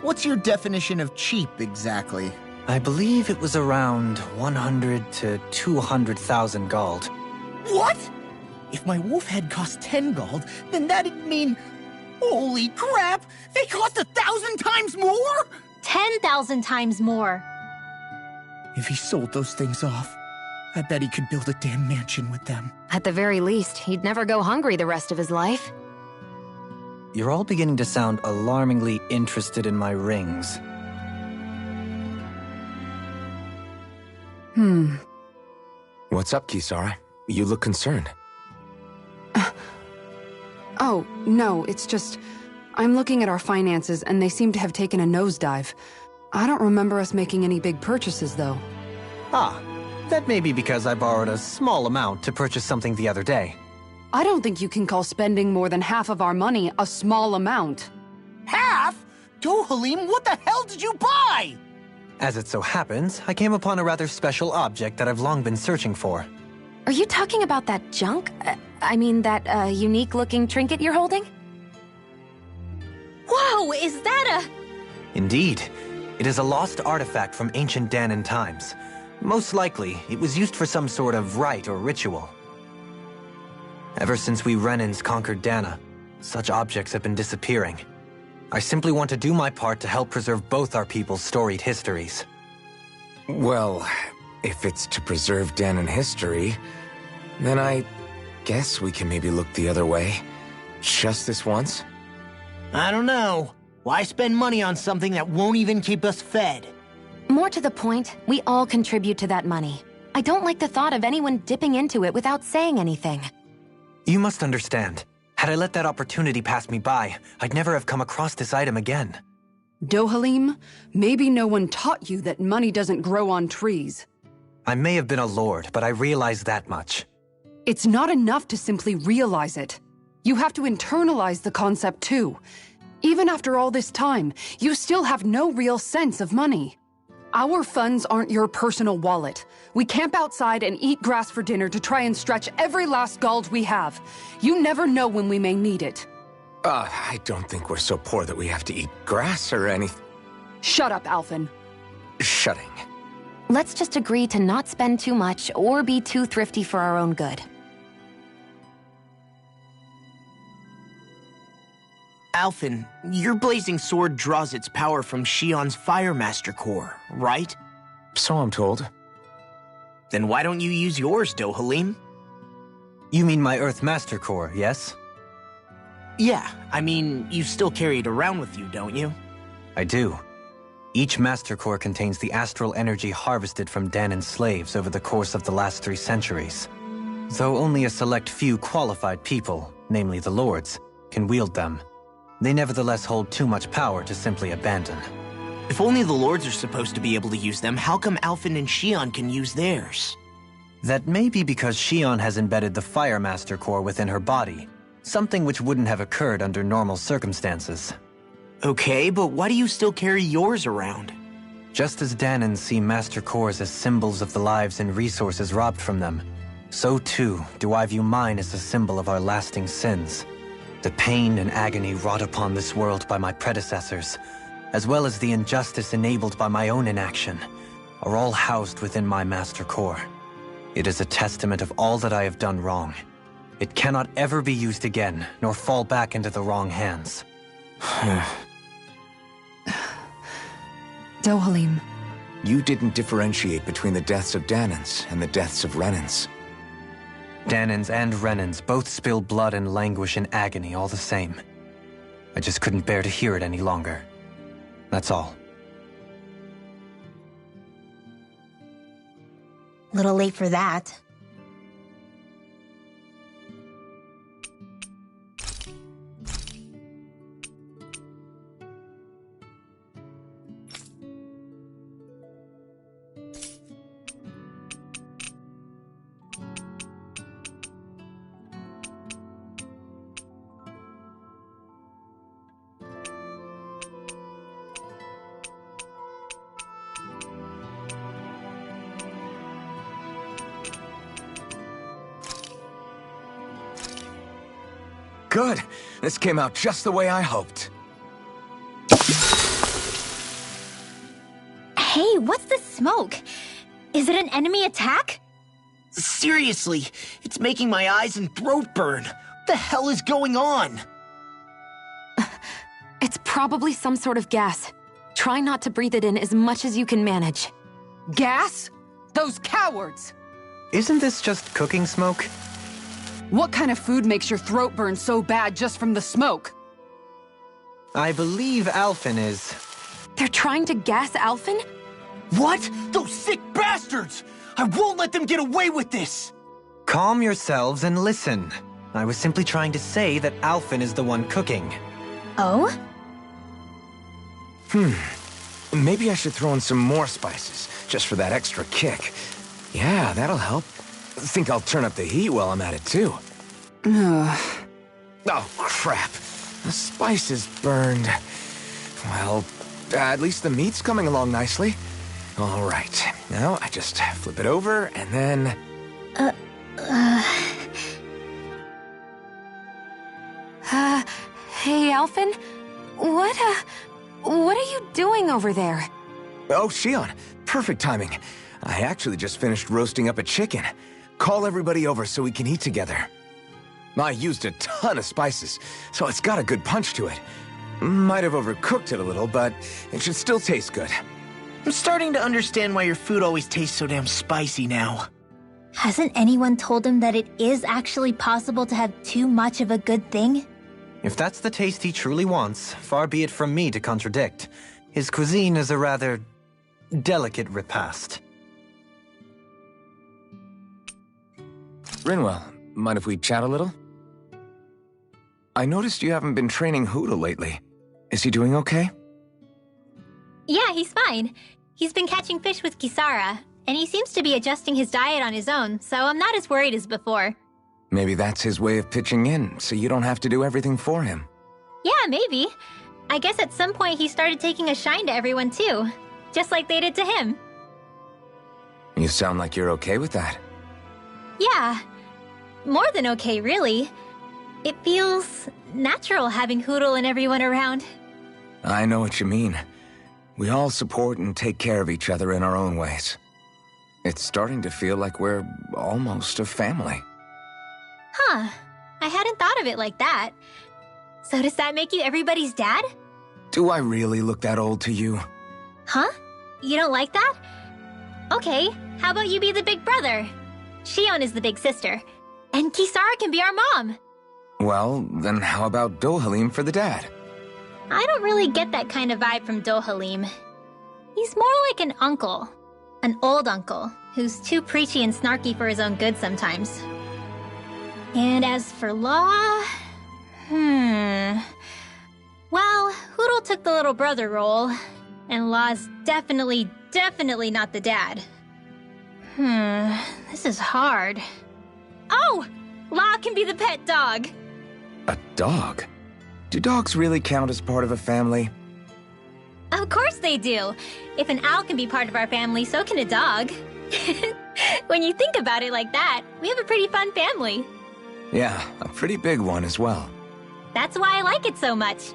What's your definition of cheap, exactly? I believe it was around 100 to 200,000 gold. What? If my wolf head cost 10 gold, then that'd mean... Holy crap! They cost 1,000 times more?! 10,000 times more. If he sold those things off, I bet he could build a damn mansion with them. At the very least, he'd never go hungry the rest of his life. You're all beginning to sound alarmingly interested in my rings. What's up, Kisara? You look concerned. Oh, no, it's just... I'm looking at our finances, and they seem to have taken a nosedive. I don't remember us making any big purchases, though. Ah, that may be because I borrowed a small amount to purchase something the other day. I don't think you can call spending more than half of our money a small amount. Half? Dohalim, what the hell did you buy? As it so happens, I came upon a rather special object that I've long been searching for. Are you talking about that junk? I mean, that unique-looking trinket you're holding? Whoa, is that a... Indeed. It is a lost artifact from ancient Danan times. Most likely, it was used for some sort of rite or ritual. Ever since we Renans conquered Dana, such objects have been disappearing. I simply want to do my part to help preserve both our people's storied histories. Well, if it's to preserve Danan history, then I guess we can maybe look the other way. Just this once? I don't know. Why spend money on something that won't even keep us fed? More to the point, we all contribute to that money. I don't like the thought of anyone dipping into it without saying anything. You must understand. Had I let that opportunity pass me by, I'd never have come across this item again. Dohalim, maybe no one taught you that money doesn't grow on trees. I may have been a lord, but I realize that much. It's not enough to simply realize it. You have to internalize the concept too. Even after all this time, you still have no real sense of money. Our funds aren't your personal wallet. We camp outside and eat grass for dinner to try and stretch every last gold we have. You never know when we may need it. I don't think we're so poor that we have to eat grass or anything. Shut up, Alphen. Shutting. Let's just agree to not spend too much or be too thrifty for our own good. Alphen, your blazing sword draws its power from Shion's Fire Master core, right? So I'm told. Then why don't you use yours, Dohalim? You mean my Earth Master Core, yes? Yeah, I mean, you still carry it around with you, don't you? I do. Each Master Core contains the astral energy harvested from Danan's slaves over the course of the last 3 centuries. Though only a select few qualified people, namely the Lords, can wield them, they nevertheless hold too much power to simply abandon. If only the Lords are supposed to be able to use them, how come Alphen and Shion can use theirs? That may be because Shion has embedded the Fire Master Core within her body, something which wouldn't have occurred under normal circumstances. Okay, but why do you still carry yours around? Just as Danans see Master Cores as symbols of the lives and resources robbed from them, so too do I view mine as a symbol of our lasting sins. The pain and agony wrought upon this world by my predecessors, as well as the injustice enabled by my own inaction, are all housed within my Master Core. It is a testament of all that I have done wrong. It cannot ever be used again, nor fall back into the wrong hands. Dohalim. You didn't differentiate between the deaths of Danans and the deaths of Renans. Danans and Renans both spill blood and languish in agony all the same. I just couldn't bear to hear it any longer. That's all. Little late for that. Good. This came out just the way I hoped. Hey, what's the smoke? Is it an enemy attack? Seriously, it's making my eyes and throat burn. What the hell is going on? It's probably some sort of gas. Try not to breathe it in as much as you can manage. Gas? Those cowards! Isn't this just cooking smoke? What kind of food makes your throat burn so bad just from the smoke? I believe Alphen is. They're trying to gas Alphen? What? Those sick bastards! I won't let them get away with this! Calm yourselves and listen. I was simply trying to say that Alphen is the one cooking. Oh? Maybe I should throw in some more spices, just for that extra kick. Yeah, that'll help. Think I'll turn up the heat while I'm at it, too. Oh, crap. The spices burned. Well, at least the meat's coming along nicely. All right. Now, I just flip it over, and then... Hey, Alphen? What are you doing over there? Oh, Shion. Perfect timing. I actually just finished roasting up a chicken. Call everybody over so we can eat together. I used a ton of spices, so it's got a good punch to it. Might have overcooked it a little, but it should still taste good. I'm starting to understand why your food always tastes so damn spicy now. Hasn't anyone told him that it is actually possible to have too much of a good thing? If that's the taste he truly wants, far be it from me to contradict. His cuisine is a rather delicate repast. Rinwell, mind if we chat a little? I noticed you haven't been training Hootle lately. Is he doing okay? Yeah, he's fine. He's been catching fish with Kisara, and he seems to be adjusting his diet on his own, so I'm not as worried as before. Maybe that's his way of pitching in, so you don't have to do everything for him. Yeah, maybe. I guess at some point he started taking a shine to everyone too, just like they did to him. You sound like you're okay with that. Yeah. More than okay, really. It feels natural having Hootle and everyone around. I know what you mean. We all support and take care of each other in our own ways. It's starting to feel like we're almost a family. Huh. I hadn't thought of it like that. So does that make you everybody's dad? Do I really look that old to you? Huh? You don't like that? Okay, how about you be the big brother? Shion is the big sister. And Kisara can be our mom. Well, then how about Dohalim for the dad? I don't really get that kind of vibe from Dohalim. He's more like an uncle. An old uncle, who's too preachy and snarky for his own good sometimes. And as for Law... Well, Hootle took the little brother role, and Law's definitely not the dad. This is hard. Oh! Law can be the pet dog! A dog? Do dogs really count as part of a family? Of course they do! If an owl can be part of our family, so can a dog. When you think about it like that, we have a pretty fun family. Yeah, a pretty big one as well. That's why I like it so much.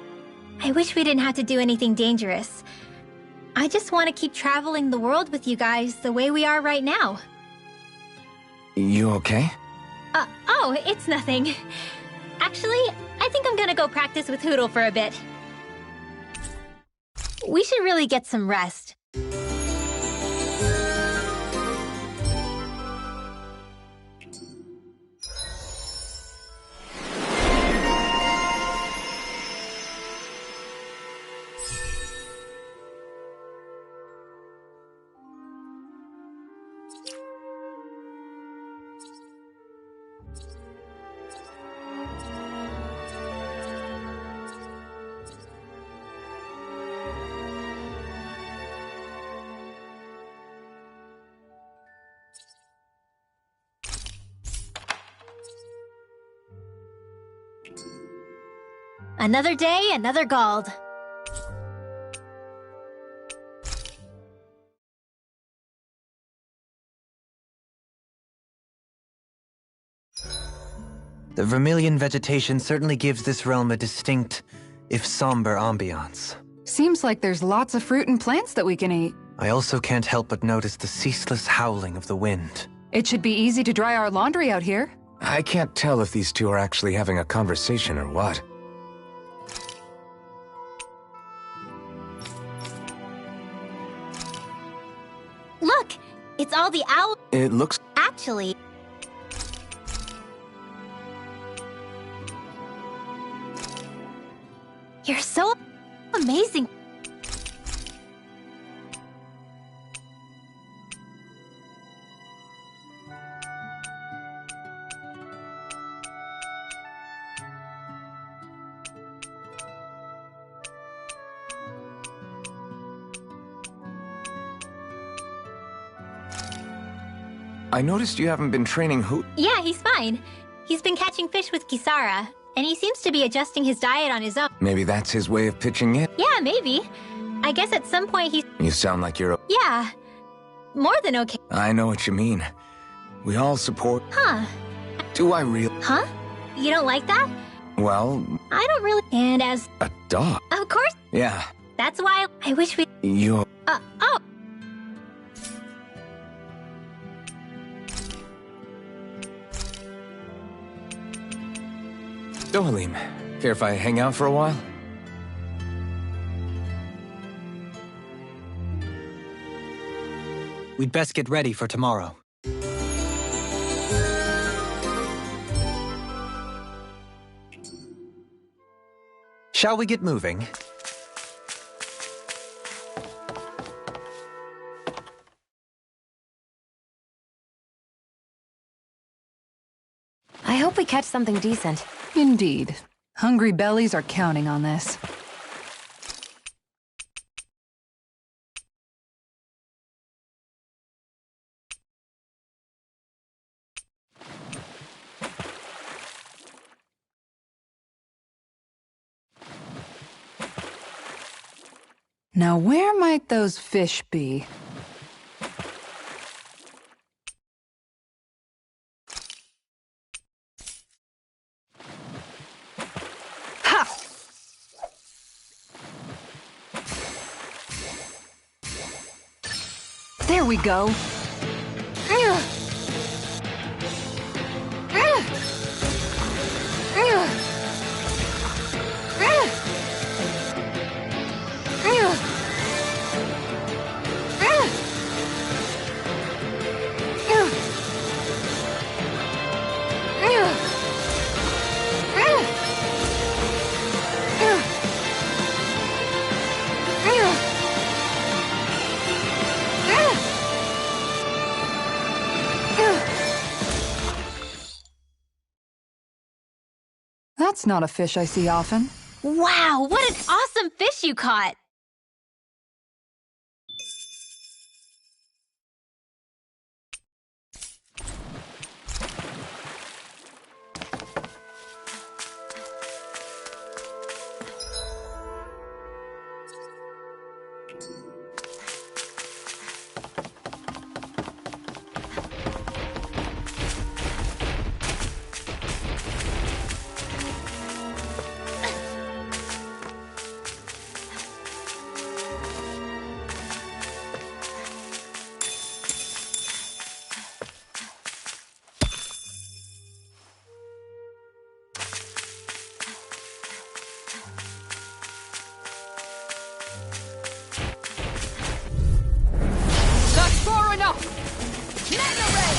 I wish we didn't have to do anything dangerous. I just want to keep traveling the world with you guys the way we are right now. You okay? Oh, it's nothing. Actually, I think I'm gonna go practice with Hootle for a bit. We should really get some rest. Another day, another Gald. The vermilion vegetation certainly gives this realm a distinct, if somber, ambiance. Seems like there's lots of fruit and plants that we can eat. I also can't help but notice the ceaseless howling of the wind. It should be easy to dry our laundry out here. I can't tell if these two are actually having a conversation or what. Look! It's all the owl. It looks... Actually... You're so amazing. I noticed you haven't been training who... Yeah, he's fine. He's been catching fish with Kisara, and he seems to be adjusting his diet on his own. Maybe that's his way of pitching in? Yeah, maybe. I guess at some point he's... You sound like you're... Yeah. More than okay. I know what you mean. We all support... Huh. Do I really... Huh? You don't like that? Well... I don't really... And as... A dog? Of course. Yeah. That's why I wish we... You... Oh. Dohalim, care if I hang out for a while? We'd best get ready for tomorrow. Shall we get moving? I hope we catch something decent. Indeed. Hungry bellies are counting on this. Now where might those fish be? There we go. That's not a fish I see often. Wow, what an awesome fish you caught!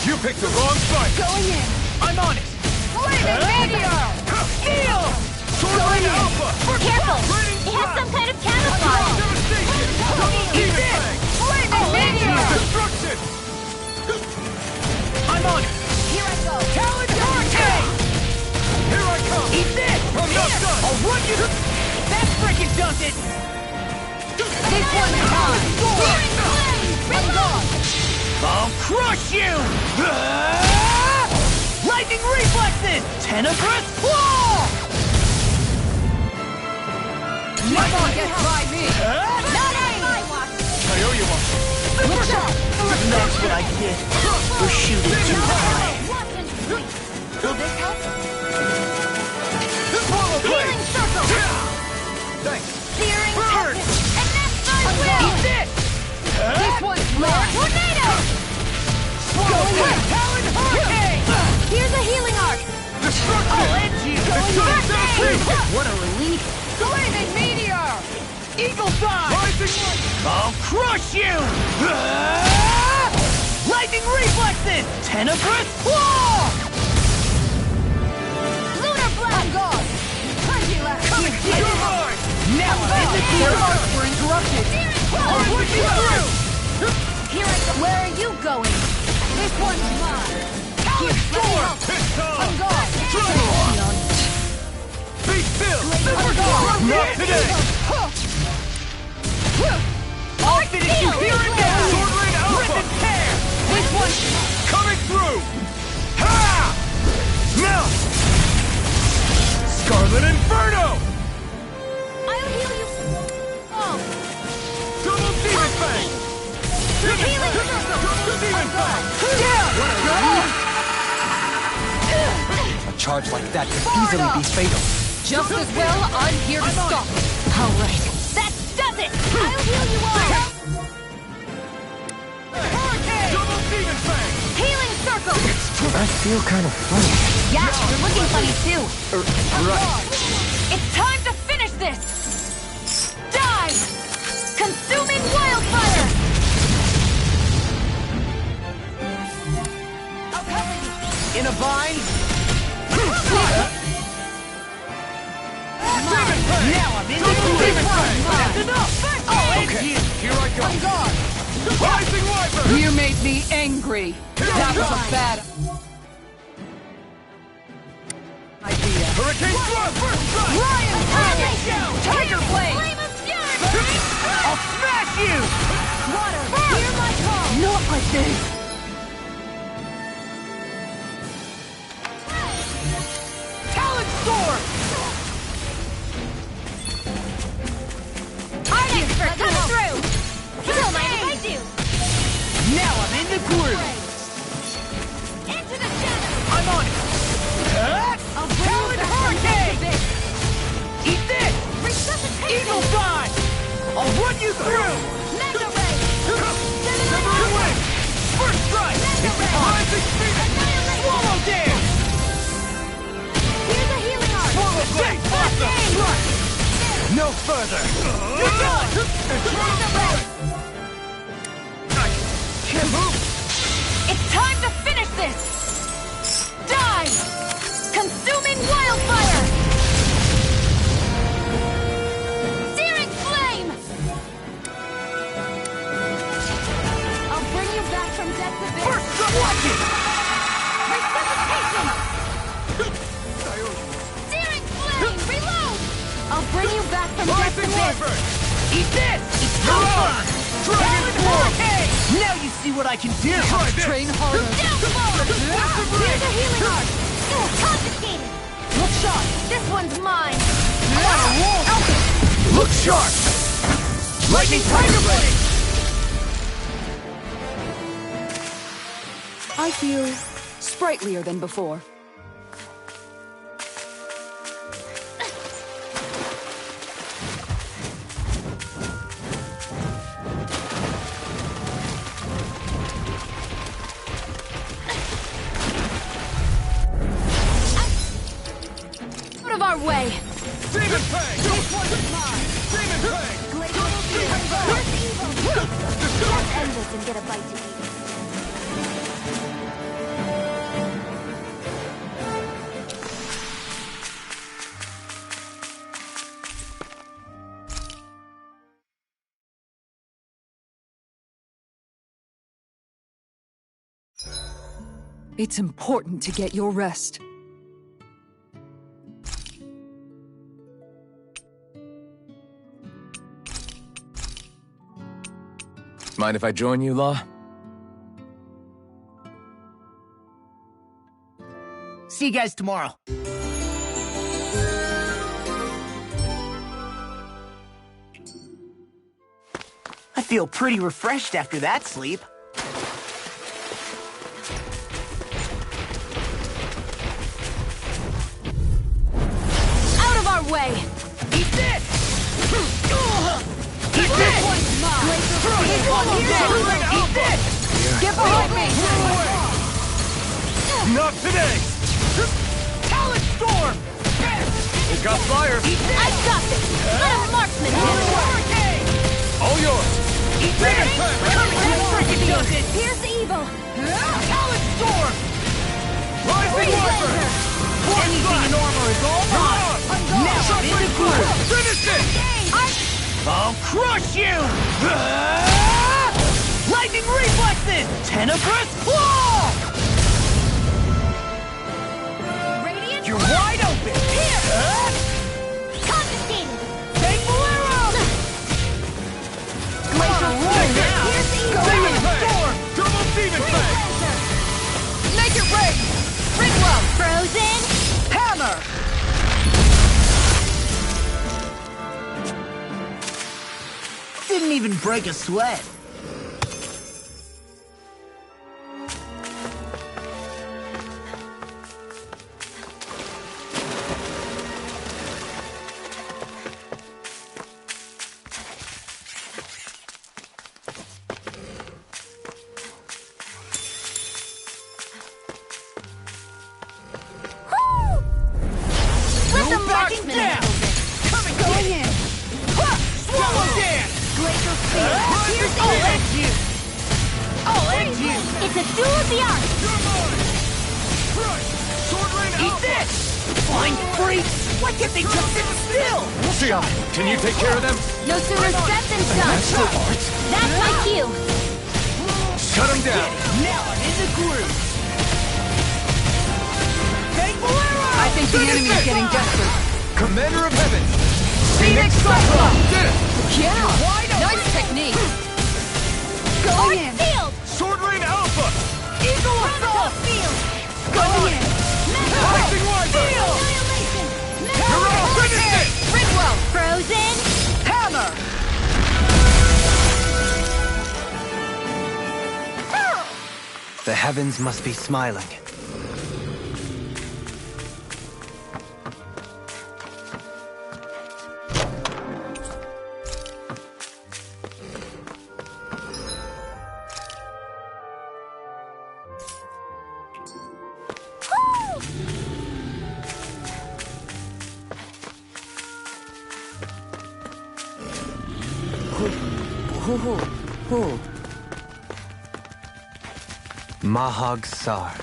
You picked the wrong fight! Going in! I'm on it! Flaming meteor! Steel! Going Alpha! Careful! It has some kind of camouflage! He's in! Flaming meteor! Destruction! I'm on it! Here I go! Talon Hurricane! Here I come! He's in! I'm not done! I'll run you to... That freaking does it! This one's mine! I'm gone! I'll crush you! Lightning reflexes! Tenebrous claw! Nothing gets by me! Not my watch! I owe you one. Super shot! That's what I get for shooting too high. Will this help? What a relief! Blazing meteor! Eagle dive! I'll crush you! Lightning reflexes! Tenebrous claw! Lunar blast! On guard! Coming to you! Now I'm in the Their arcs were interrupted. I'll push you through! Here I go. Where are you going? This one's mine. Talon storm! On guard! Be still! On guard! Not today! I'll finish you here and now! Sword Rain Alpha! Rip and tear! This one! Coming through! Ha! Now! Scarlet Inferno! I'll heal you. Oh, Double Demon Fang! healing! Demon Fang! A charge like that could easily be fatal. Just as well, I'm here to stop it. All right. That does it! I'll heal you all! Double Demon Fang! Healing circle! I feel kind of funny. Yeah, you're looking funny too. Right. It's time to finish this! Die! Consuming wildfire! I'll cover you. In a bind? Now I'm in the Demon Fang! That's enough! I'll end you! Here I go! On guard! Rising Wyvern! You made me angry. That was a bad idea. Hurricane Thrust! First strike! Ryan, Tiger Blade! Flame of fury! I'll smash you! Water, hear my call! Not like this. Talon Storm! Expert, come through! You don't mind if I do! Now I'm in the groove! Into the shadows! I'm on it! Talon Hurricane! Eat this! Resuscitation! Eagle Dive! I'll run you through! Mega Ray! Several Wing! First strike! It's Rising Phoenix! Swallow Dance! Here's a healing arm! Swallow Blade! Awesome! Strike! No further! You're done! Mega Ray! Can't move! It's time to finish this! Die! Consuming wildfire! Searing flame! I'll bring you back from death to this! First strike! Watch it! Resuscitation! Searing flame! Reload! I'll bring you back from death to Rising this! Wyvern! Eat this! You're on! Dragon Hurricane! Now you see what I can do! Try this! Train harder. Down forward! Here's a healing arm! Confiscated! Look sharp. This one's mine! Look sharp! Lightning Tiger Blade! I feel sprightlier than before. Out of our way! Demon Fang! This one's mine! Demon Fang! Let's end this and get a bite to eat. It's important to get your rest. Mind if I join you, Law? See you guys tomorrow. I feel pretty refreshed after that sleep. Out of our way! Eat this! Eat this! One's mine! Eat this! Get behind me! Not today! Talon Storm! We've got fire! I got this! Let a marksman handle it! All yours! Here's the evil! Talent storm! Rising Warfare! Anything in armor is all mine! Now I'm in the groove! Finish it! I'll crush you! Lightning reflexes! Tenebrous claw! Radiant You're wide open! Here! Confiscated! Thankful arrow! Glacial Storm! now! Here's the evil! Demon Storm! Double Demon Fang! Make it rain! Ringwell! Frozen! Hammer! Didn't even break a sweat. Let the marksman down! handle it! Coming going in! Swallow dance! Glacial Spear! Here's the I'll evil! end you! I'll end you! It's a duel of the arts! Eat this! Flying freaks! Why can't they just sit still? Shion, can you take care of them? No sooner said than done! That's my cue! Shut them down! Now I'm in the groove! Thankful arrow! I think the enemy's getting desperate. Commander of Heaven! Phoenix Cyclone! Did it! Yeah! Wide open! Nice technique! Going in. Field! Sword Rain Alpha! Eagle Chronicle Assault! Field! Going in! Rising Wyvern! Field! Annihilation! You're all finished it! Ringwell! Frozen! Hammer! The heavens must be smiling. Mahag Sar,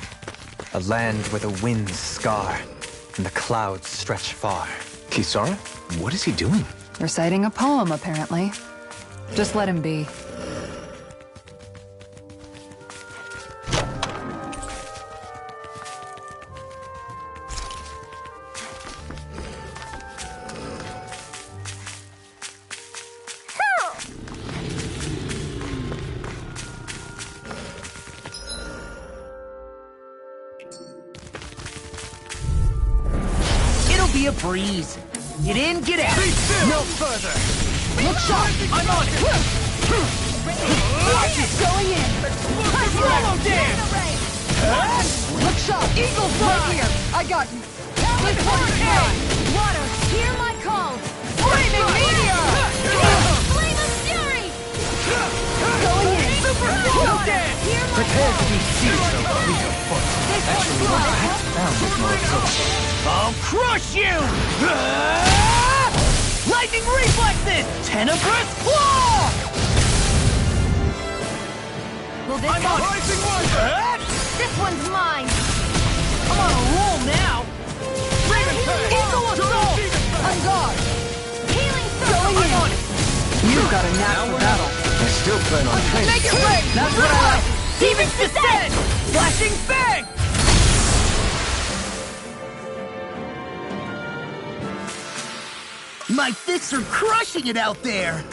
a land where the winds scar and the clouds stretch far. Kisara? What is he doing? Reciting a poem, apparently. Just let him be. It'll be a breeze. Get in, get out. No further! Look sharp! I'm on it! Watch it! Going in! Swallow dance! Look sharp! Eagle Right fly! here! I got you! This one's mine! Water, hear my call! Flaming meteor! Flame of fury! Going in! Super swallow dance! Hear my Prepare to call! be seized on the fleet of foot. Actually, perhaps found is more appropriate. I'll crush you! Lightning reflexes! Tenebrous claw! Will this I'm on rising one! This one's mine! I'm on a roll now! Eagle assault! On guard! Healing circle! I'm on it! You've got a knack for battle. I still plan on training. Make it rain! That's what I like. Demon's descent! Flashing fang! My fists are crushing it out there.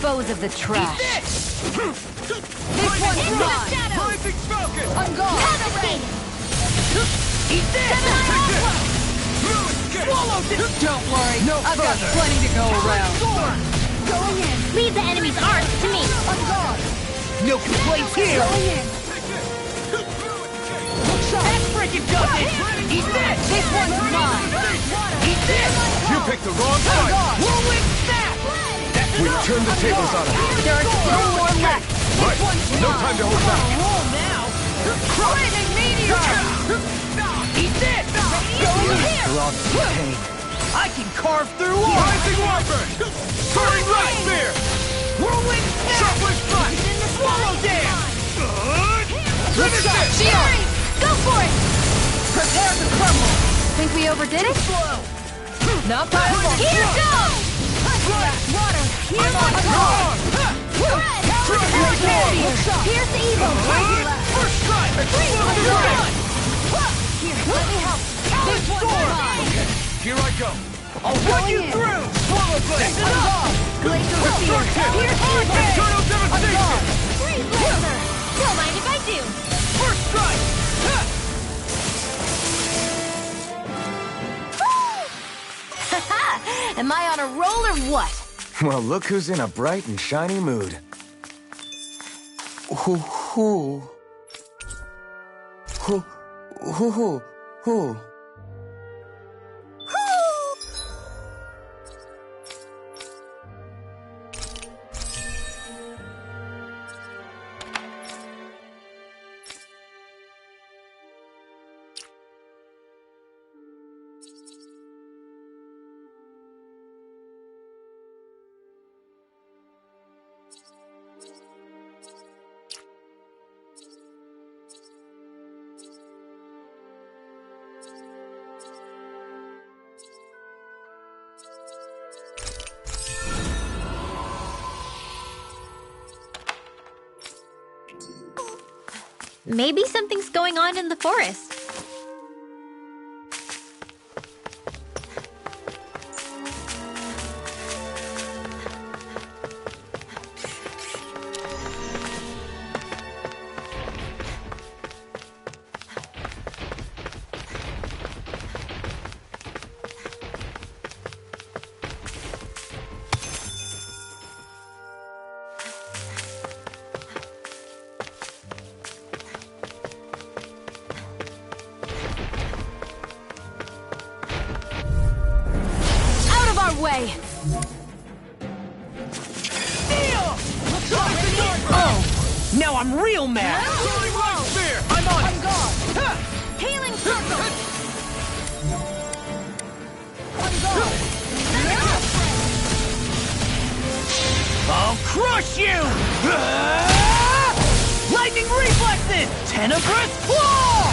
dispose of the trash. This one's into mine. the shadows! Rising Falcon! I'm gone! Devastating! Eat this! Swallow this! Don't worry, No I've got further. plenty to go around. Going in! Leave the enemy's arms to me! I'm gone! No complaints here! Going in! That freaking does it! Eat this! This one's mine! Eat this! You picked the wrong I'm fight! gone! Whirlwind snap! We turned the tables on him! There are still more left! Right, no time to hold back! Roll now! Lightning meteor! Eat this! Going in! Draws pain. I can carve through walls! Rising Wyvern! Turning right spear! Whirlwind snap! Sharpling strike! Swallow dance! Finish it! Fury! Go for it! Prepare to crumble! Think we overdid it? Not by a long Here shot. goes! Water! Here I'm goes! gone! Here's the evil! First strike! Explosive ray! Here, let me help! This one's mine! Here I go! I'll run you through! Swallow blade! I'm gone! Glacial Spear! Here's the Eternal devastation! Freeze Laser! Don't mind if I do! First strike! Haha! Am I on a roll or what? Well, look who's in a bright and shiny mood. Hoo hoo. Hoo hoo hoo hoo. Maybe something's going on in the forest. Way. Oh! Now I'm real mad! I'm gone! Healing Circle! I'm gone! I'll crush you! Lightning reflexes! Tenebrous claw!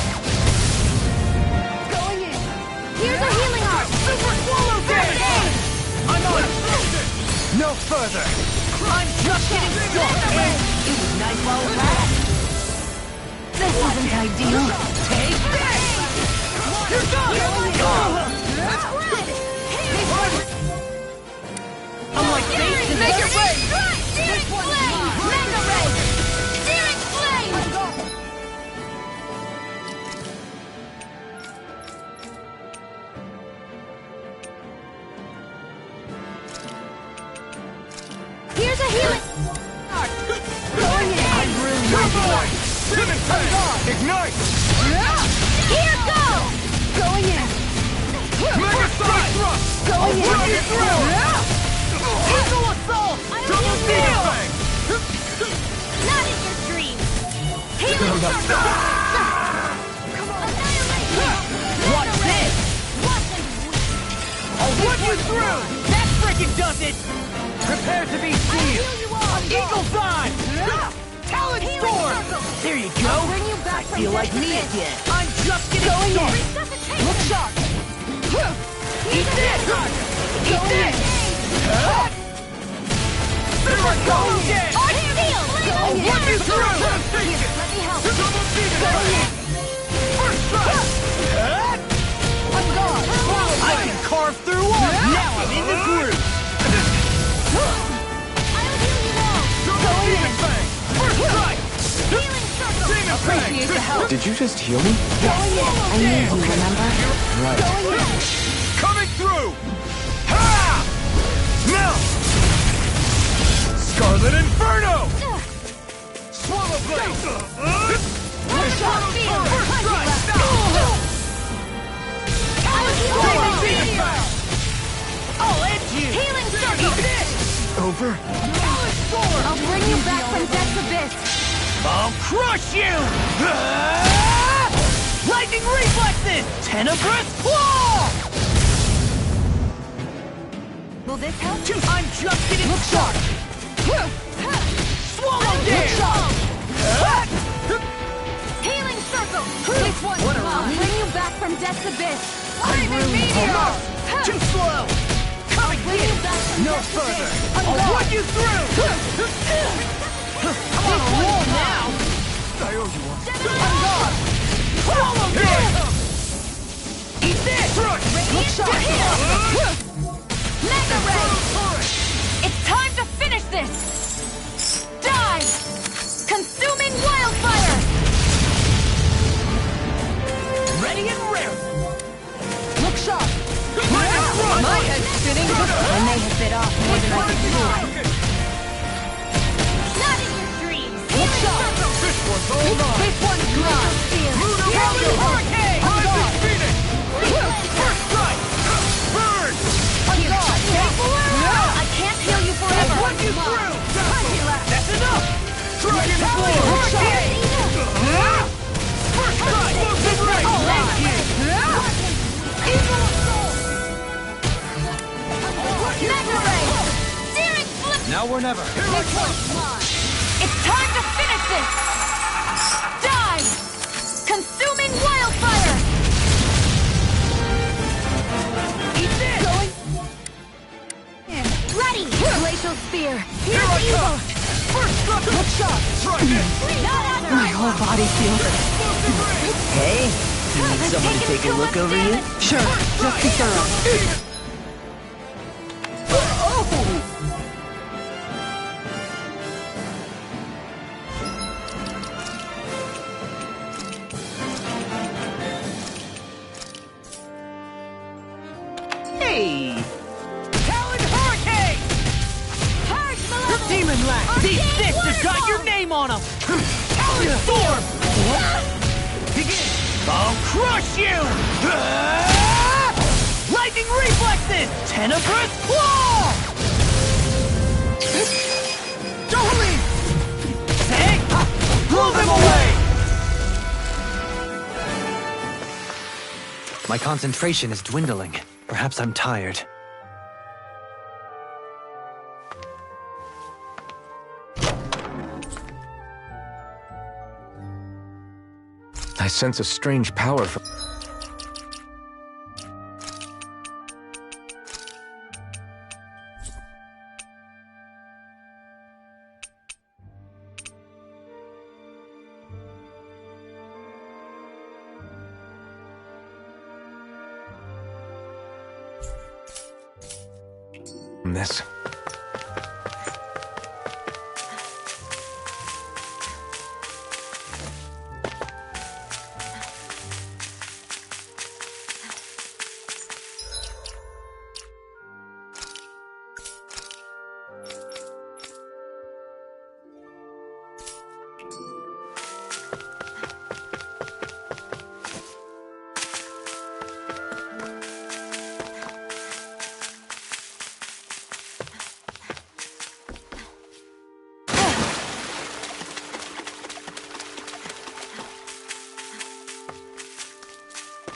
Going in! Here's a healing arm! Super swallow dance! I'm on it! No further! I'm just getting started! It was nice while it lasted. This isn't ideal. Take this! Here goes! I'm like bait to Make it rain! Searing Flame! Mega Ray! Searing Flame! Here's a healing... Going in! I'm really Turbine! Pivot tank! Ignite! Here goes! Going in! Mega side thrust! Going in! Bring it through! Eagle assault! Double spear bang! Not in your dreams! Healing Circle! Watch this! I'll run you through! That frickin' does it! Prepare to be sealed! Eagle's eye! Talon Storm! There you go! Bring you back I feel like me again! I'm just getting Going in! started! Look sharp! Eat this! Eat this! Super Go again! Art Steel! I'll run you through! Let me help. Double demon Going in! First strike! I'm gone! I can carve through walls! Now I'm in the groove! I'll heal you Did you just heal me? I need you, remember? Right. Coming through! Ha! Now! Scarlet Inferno! Swallow Blade! First strike! I'll end you! Healing circle! Over? I'll bring you back from death's abyss! I'll crush you! Lightning reflexes! Tenebrous claw! Will this help? I'm just getting started! Swallow dare! Healing circle! This one's mine! I'll bring you back from death's abyss! Too slow! Come and get it! No further! I'll run you through! I'm on a roll now! I owe you one. On guard! Swallow dare! Eat this! Look sharp! Mega Ray! It's time to finish this! Die! Consuming wildfire! Ready and rare! Look sharp! My head's spinning! I may have bit off more than I could chew. Not in your dreams! Look sharp! This one's all mine! This one's mine! Carrerlafoia Hurricane! Rising Phoenix! First strike! Burn! On guard! I can't heal you forever! I'll run you through! That's enough! Dragon Blade! Hurricane! First strike! Right! Thank you! Evil soul! Mega Ray! Searing flip! Now or never. This one's mine! It's time to finish this! Die! Consuming wildfire! Eat this! Ready! Glacial spear! Here I Here's evil! come! First strike! Look sharp! Try this! My whole body feels... Hey, you need someone to take a look over you? Sure, just be thorough. Hey! Talon Hurricane! Demon Lash! These fists have got your name on them! Talon Storm! Begin! I'll crush you! Lightning reflexes! Tenebrous claw! Don't leave! Say! Blow them away! My concentration is dwindling. Perhaps I'm tired. I sense a strange power from... this.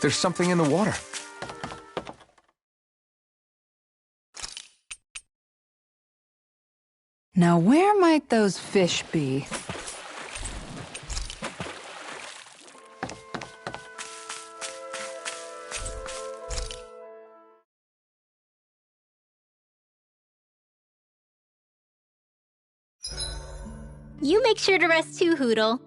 There's something in the water. Now where might those fish be? You make sure to rest too, Hoodle.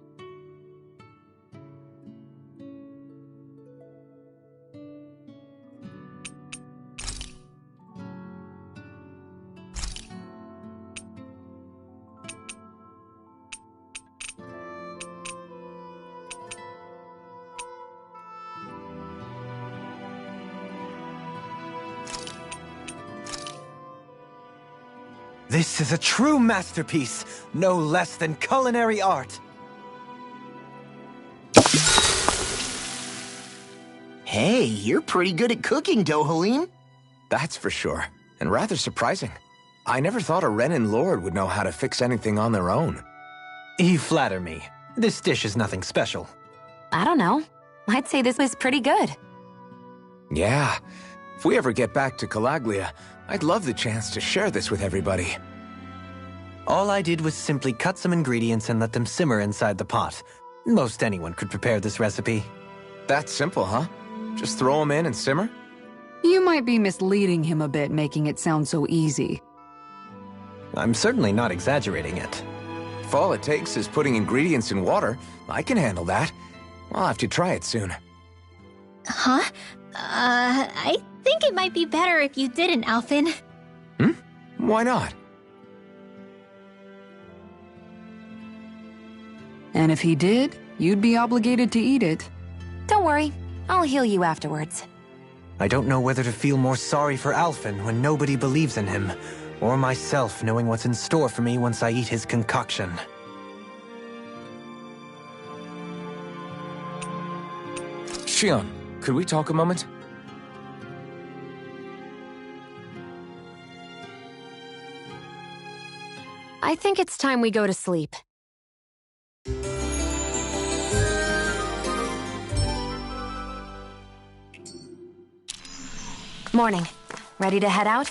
This is a true masterpiece, no less than culinary art. Hey, you're pretty good at cooking, Dohalim. That's for sure, and rather surprising. I never thought a Renin Lord would know how to fix anything on their own. You flatter me. This dish is nothing special. I don't know. I'd say this was pretty good. Yeah. If we ever get back to Calaglia, I'd love the chance to share this with everybody. All I did was simply cut some ingredients and let them simmer inside the pot. Most anyone could prepare this recipe. That's simple, huh? Just throw them in and simmer? You might be misleading him a bit, making it sound so easy. I'm certainly not exaggerating it. If all it takes is putting ingredients in water, I can handle that. I'll have to try it soon. Huh? I think it might be better if you didn't, Alphen. Why not? And if he did, you'd be obligated to eat it. Don't worry, I'll heal you afterwards. I don't know whether to feel more sorry for Alphen when nobody believes in him, or myself knowing what's in store for me once I eat his concoction. Shion, could we talk a moment? I think it's time we go to sleep. Morning. Ready to head out?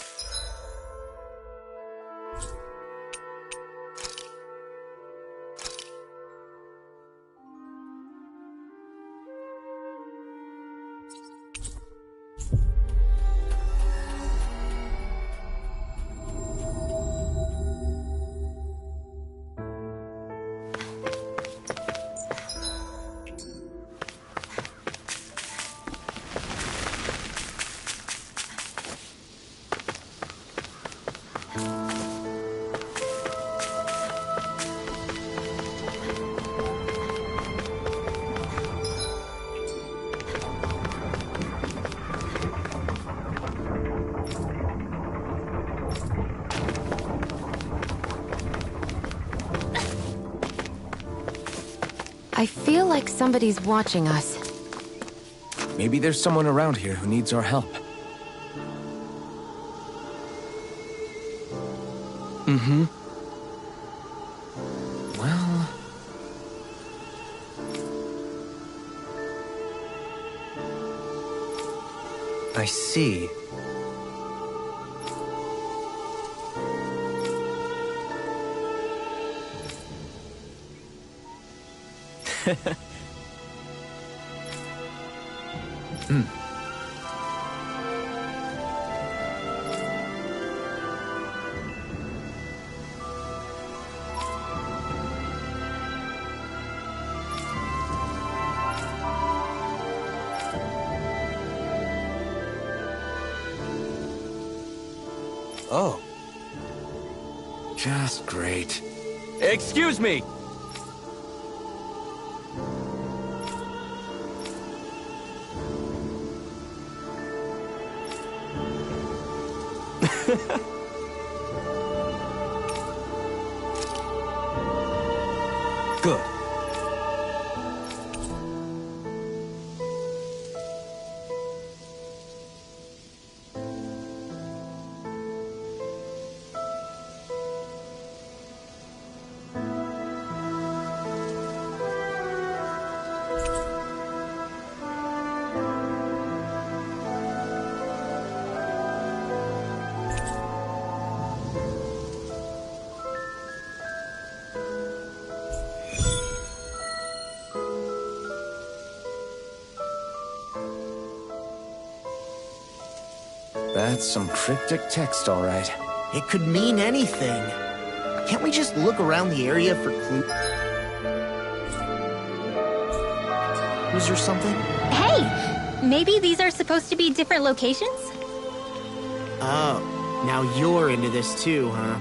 I feel like somebody's watching us. Maybe there's someone around here who needs our help. Well... I see. Oh. Just great. Excuse me! Good. That's some cryptic text, all right. It could mean anything. Can't we just look around the area for clues or something? Hey! Maybe these are supposed to be different locations? Oh, now you're into this too, huh?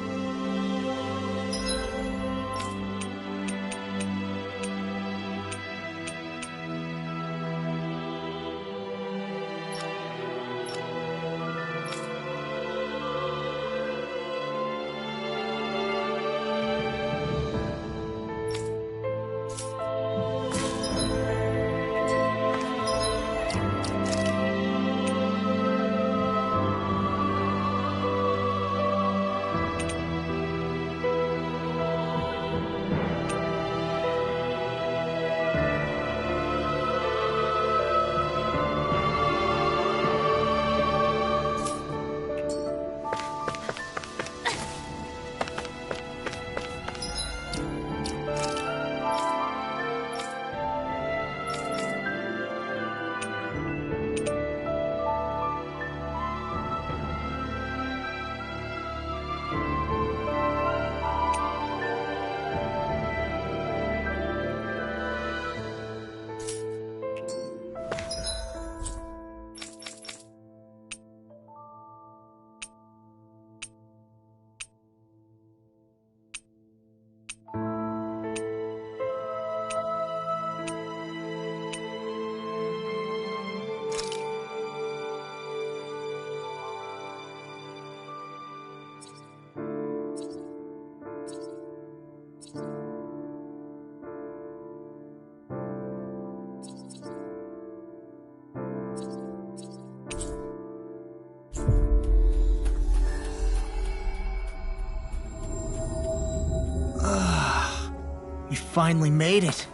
We finally made it.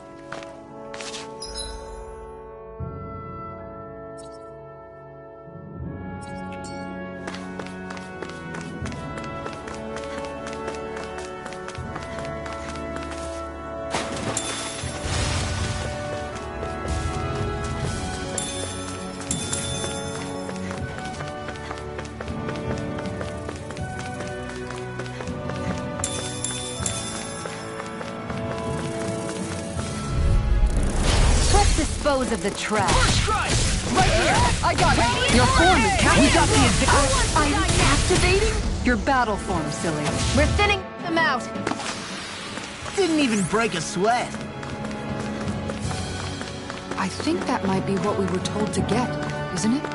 Dispose of the trash. First strike! Right here! I got it! Your form is We got the I'm activating your battle form, silly. We're thinning them out. Didn't even break a sweat. I think that might be what we were told to get, isn't it?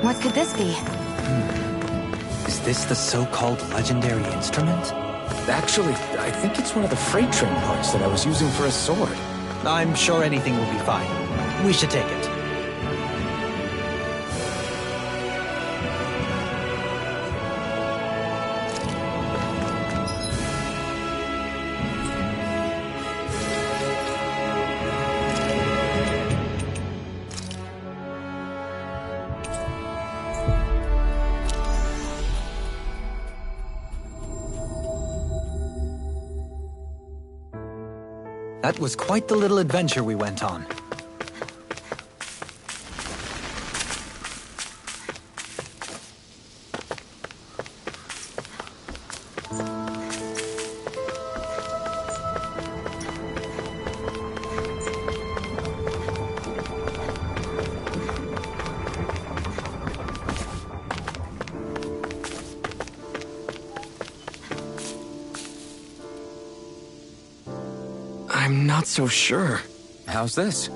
What could this be? Is this the so-called legendary instrument? Actually, I think it's one of the freight train parts that I was using for a sword. I'm sure anything will be fine. We should take it. That was quite the little adventure we went on. I'm not so sure. How's this?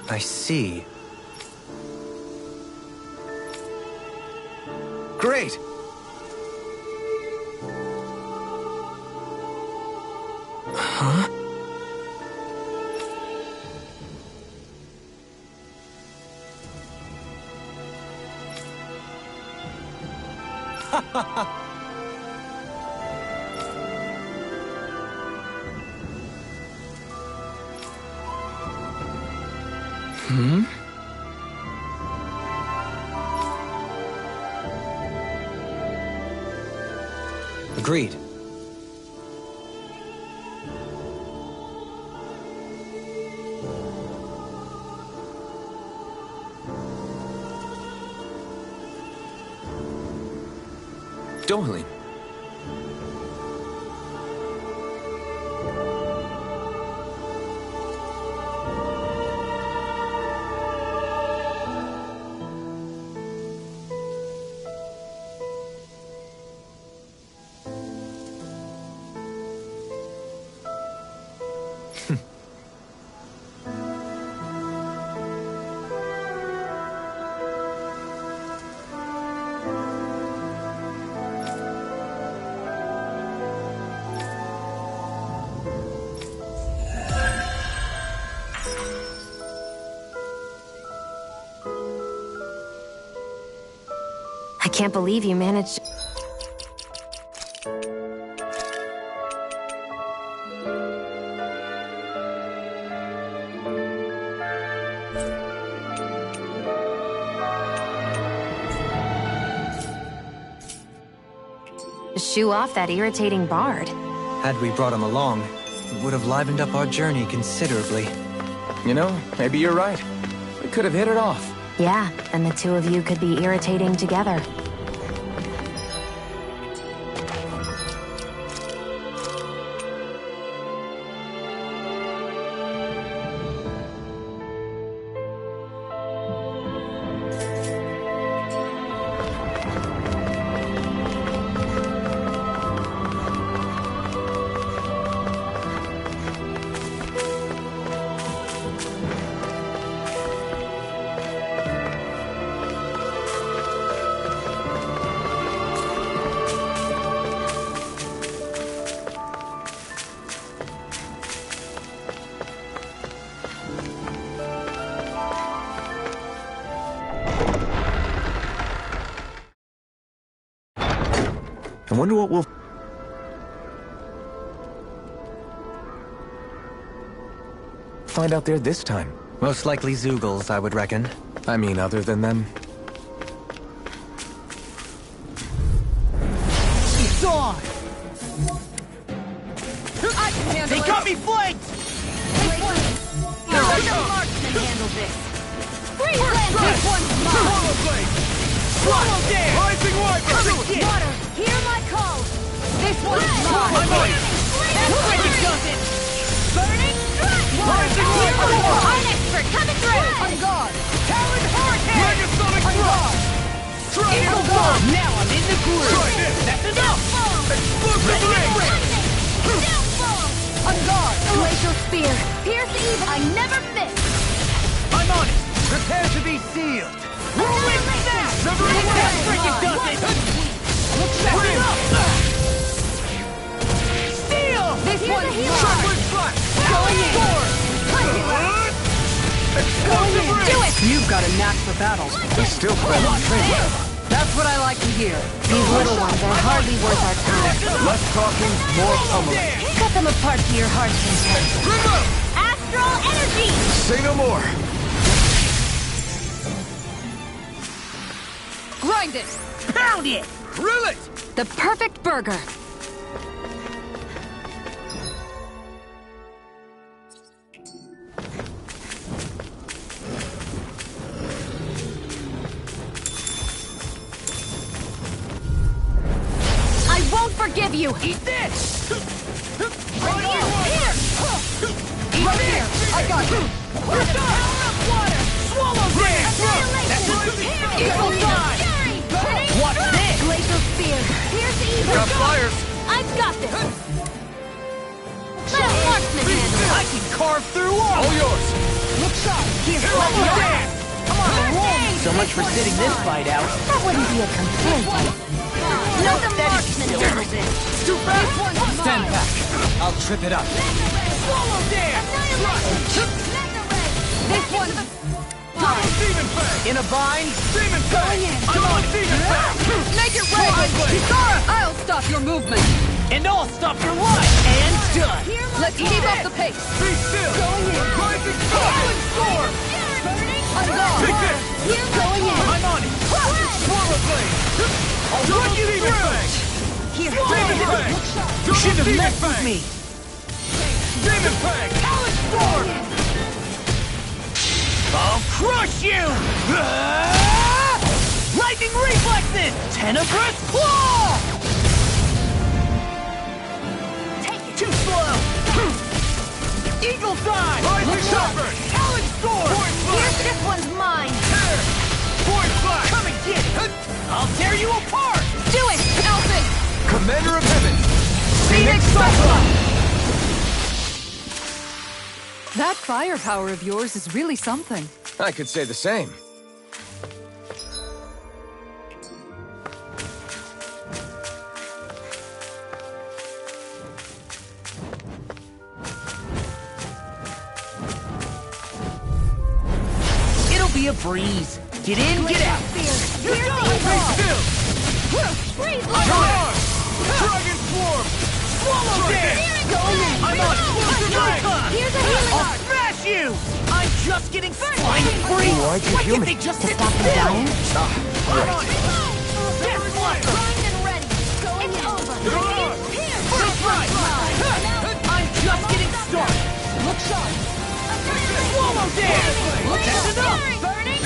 I see. Great! Huh? Hmm? Agreed. Darling. I can't believe you managed... to shoo off that irritating bard. Had we brought him along, it would have livened up our journey considerably. You know, maybe you're right. We could have hit it off. Yeah, and the two of you could be irritating together. I wonder what we'll find out there this time. Most likely Zeugles, I would reckon. I mean, other than them. It's on! I can handle They it! got me flanked! Let the marksman handle this! Freeze land! This one's mine! Swallow blade! Swallow dare! Rising wiper! Water, hear my call! This one's mine! I'm on it! That freaking does it! Burning strike! Rising wiper! I'm expert coming through! On guard! Talon hurricane! Megasonic On guard! thrust! Eagle bomb! Now I'm in the groove! Try this! That's enough! Explosive ring! On guard! Glacial spear! Pierce evil! I never miss! I'm on it! Prepare to be sealed! Rolling snap! That freaking does it! Bring it up! Steal! This one's mine! Triplet slash! Going in! Explosive ring! Do it! You've got a knack for battle. I still plan on training. That's what I like to hear. These little ones are hardly worth our time. Less talking, more pummeling. Cut them apart to your heart's content. Astral energy! Say no more. Grind it! Pound it! Grill it! The perfect burger. I won't forgive you! Eat this! Right here! Right here! I got you! Power of water! Swallow dare! Annihilation! Eagle dive! What's this? Glacial spear! Pierce evil! Got fires! I've got this! Let a marksman handle it! I can carve through All all! yours! Look sharp! Here's Swallow what you dare! I'm on a roll! So much for sitting this fight out. That wouldn't be a complaint. Let the marksman handle this! Too fast! Stand back! I'll trip it up. Swallow dare! This one's Double demon fang! In a bind? Demon fang! I'm on it! Demon fang! Make it rain! Kisara, I'll stop your movement. And I'll stop your life! And done! Let's keep up the pace. Be still! Rising Falling storm! storm! On guard. Take this! I'm on it! Swallow blade! I'll run you Demon through! fang! Demon fang! You should have Demon messed with fang! me! Demon fang! Talon storm! I'll crush you! Ah! Lightning reflexes! Tenebrous claw! Take it! Too slow! Eagle dive! Rising wiper! Talon storm! Here's this one's mine! Tear! Void flash! Come and get it! I'll tear you apart! Do it! Elfin! Commander of Heaven. Phoenix Cyclone! That firepower of yours is really something. I could say the same. It'll be a breeze. Get in, get out! Here's the Stay evil! still! Freeze Charge! Dragon swarm! Swallow dare! Going in! I'm on it! Here's a healing I'll art! smash you! I'm just getting flying free! Why'd you Why heal can't me? they just To sit stop them still? dying? I'm on it! Death Blossom! Primed and ready! Going in! Over! Here! First right! I'm just getting started! Look sharp! Swallow dare! That's enough! Burning!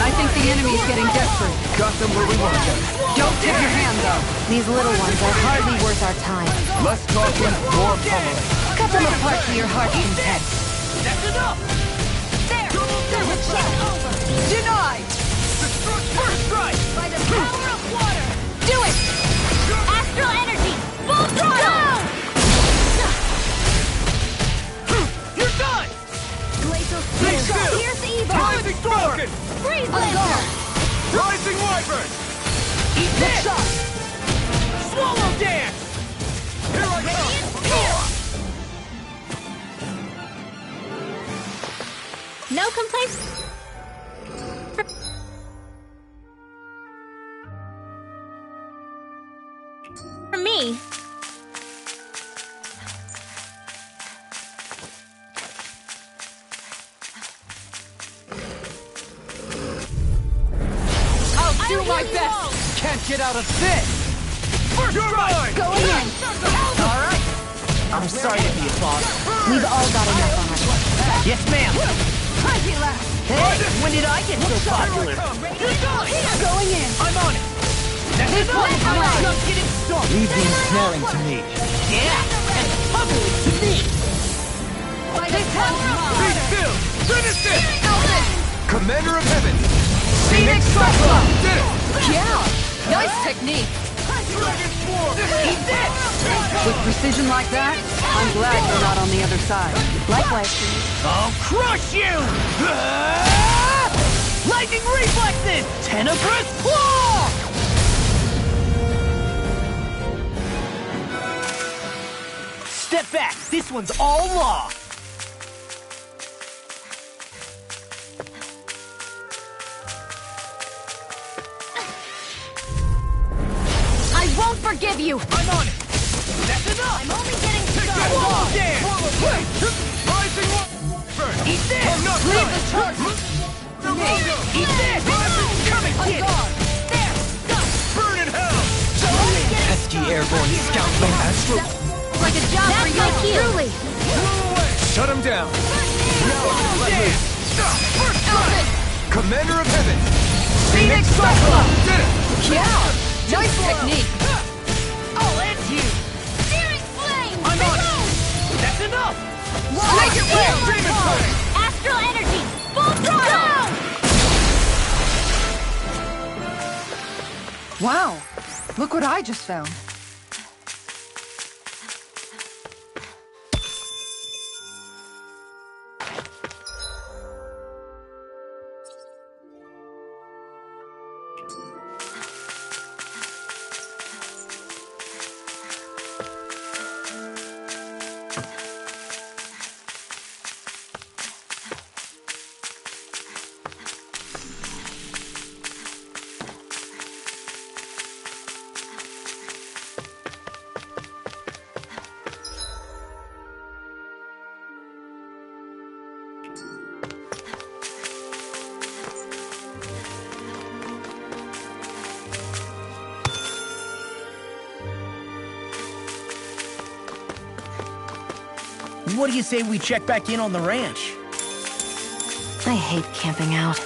I think the enemy's getting desperate. Got them where we want them. Don't tip your hand, though. These little ones are hardly worth our time. Less talking, more pummeling. Cut them apart to your heart's content. That's enough! There! Look sharp! Over! Denied! First strike! By the power of water! Do it! Astral energy! Full throttle! You're done! Glacial Stay spear! still! Here's evil! Rising falcon! Freeze On laser! guard! Rising wyvern! Eat Look this! sharp! Swallow dance! Here I come! No complaints. For me. I'll do my best! Can't get out of this! First strike! Going in! Alright! I'm sorry to be a bother. We've all got enough on our plates. Yes, ma'am. Hey, when did I get so popular? Going in! I'm on it! That's This enough! one's mine. Just getting started! Leave the ensnaring to me. Yeah, and public to me. This one's Be mine! still! Finish this! Commander of Heaven! Phoenix Cyclone! Did it! Yeah! Nice technique! Dragon Swarm! Eat this! With precision like that, I'm glad you're not on the other side. Likewise. I'll crush you! Lightning reflexes! Tenebrous claw! Step back. This one's all law. I won't forgive you! I'm on it! That's enough! I'm only getting Take that started. wall dance! Rising wall! Burn! Eat this! I'm not Leave done! the charge! Eat this! Come and get it! There! Go! Burn in hell! Pesky airborne scoundrel. Astro. Like a job for That's you my cue. truly! Blow away! Shut him down! Wall dance! First strike! Commander of Heaven! Phoenix Cyclone! Did it! Yeah! Nice technique! I'll end you! Searing flame! I'm on it! That's enough! Make it real! Demon flame! Astral energy! Full throttle! Wow! Look what I just found. What do you say we check back in on the ranch? I hate camping out.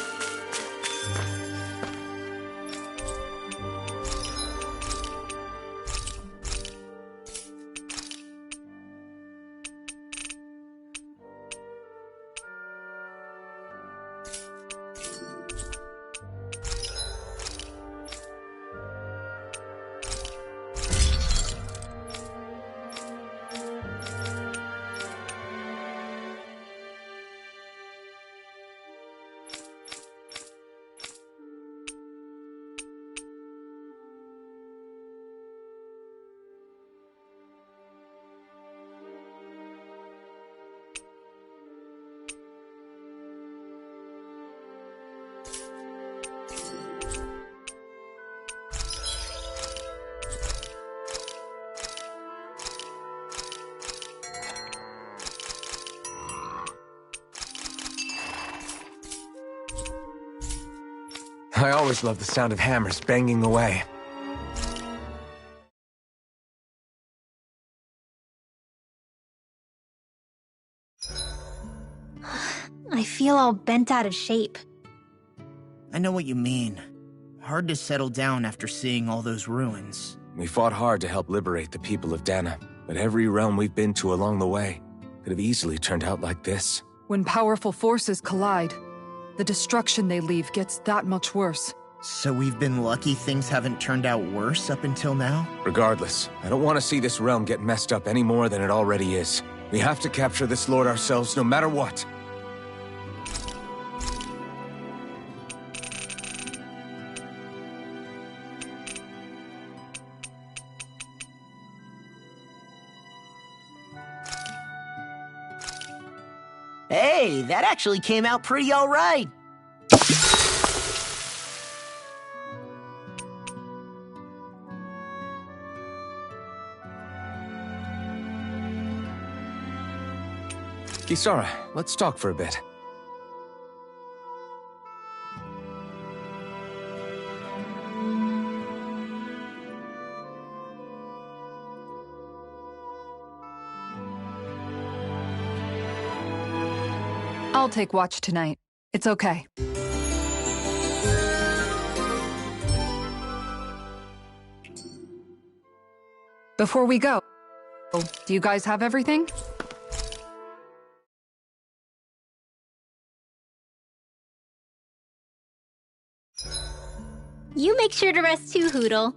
I always love the sound of hammers banging away. I feel all bent out of shape. I know what you mean. Hard to settle down after seeing all those ruins. We fought hard to help liberate the people of Dana, but every realm we've been to along the way could have easily turned out like this. When powerful forces collide, the destruction they leave gets that much worse. So we've been lucky things haven't turned out worse up until now? Regardless, I don't want to see this realm get messed up any more than it already is. We have to capture this lord ourselves no matter what. Hey, that actually came out pretty all right. Kisara, let's talk for a bit. I'll take watch tonight. It's okay. Before we go, do you guys have everything? You make sure to rest too, Hoodle.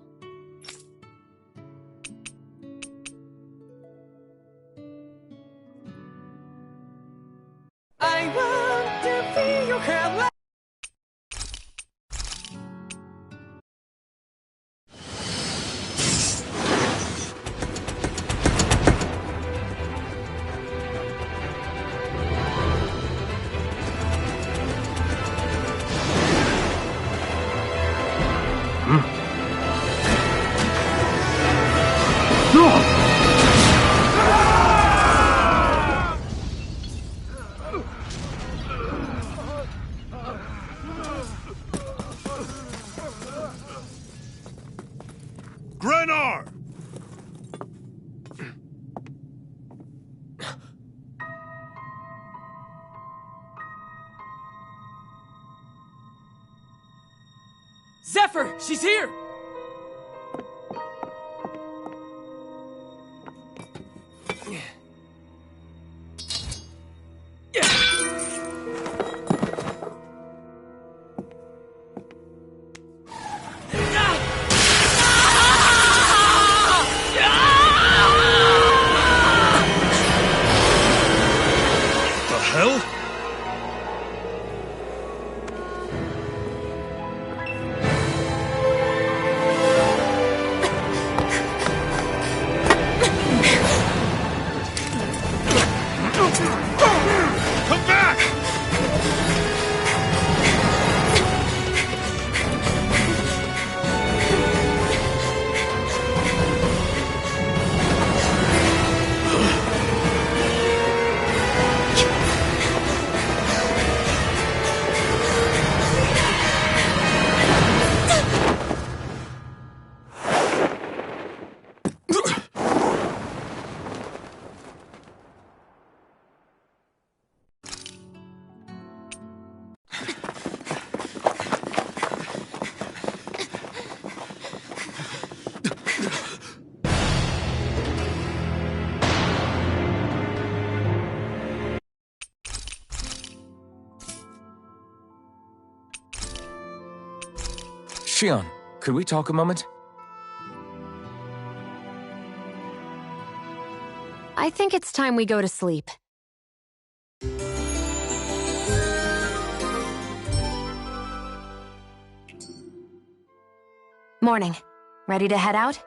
I want to feel your hair. Grenar! Zephyr, she's here! Hell? Come back! Shion, could we talk a moment? I think it's time we go to sleep. Morning. Ready to head out?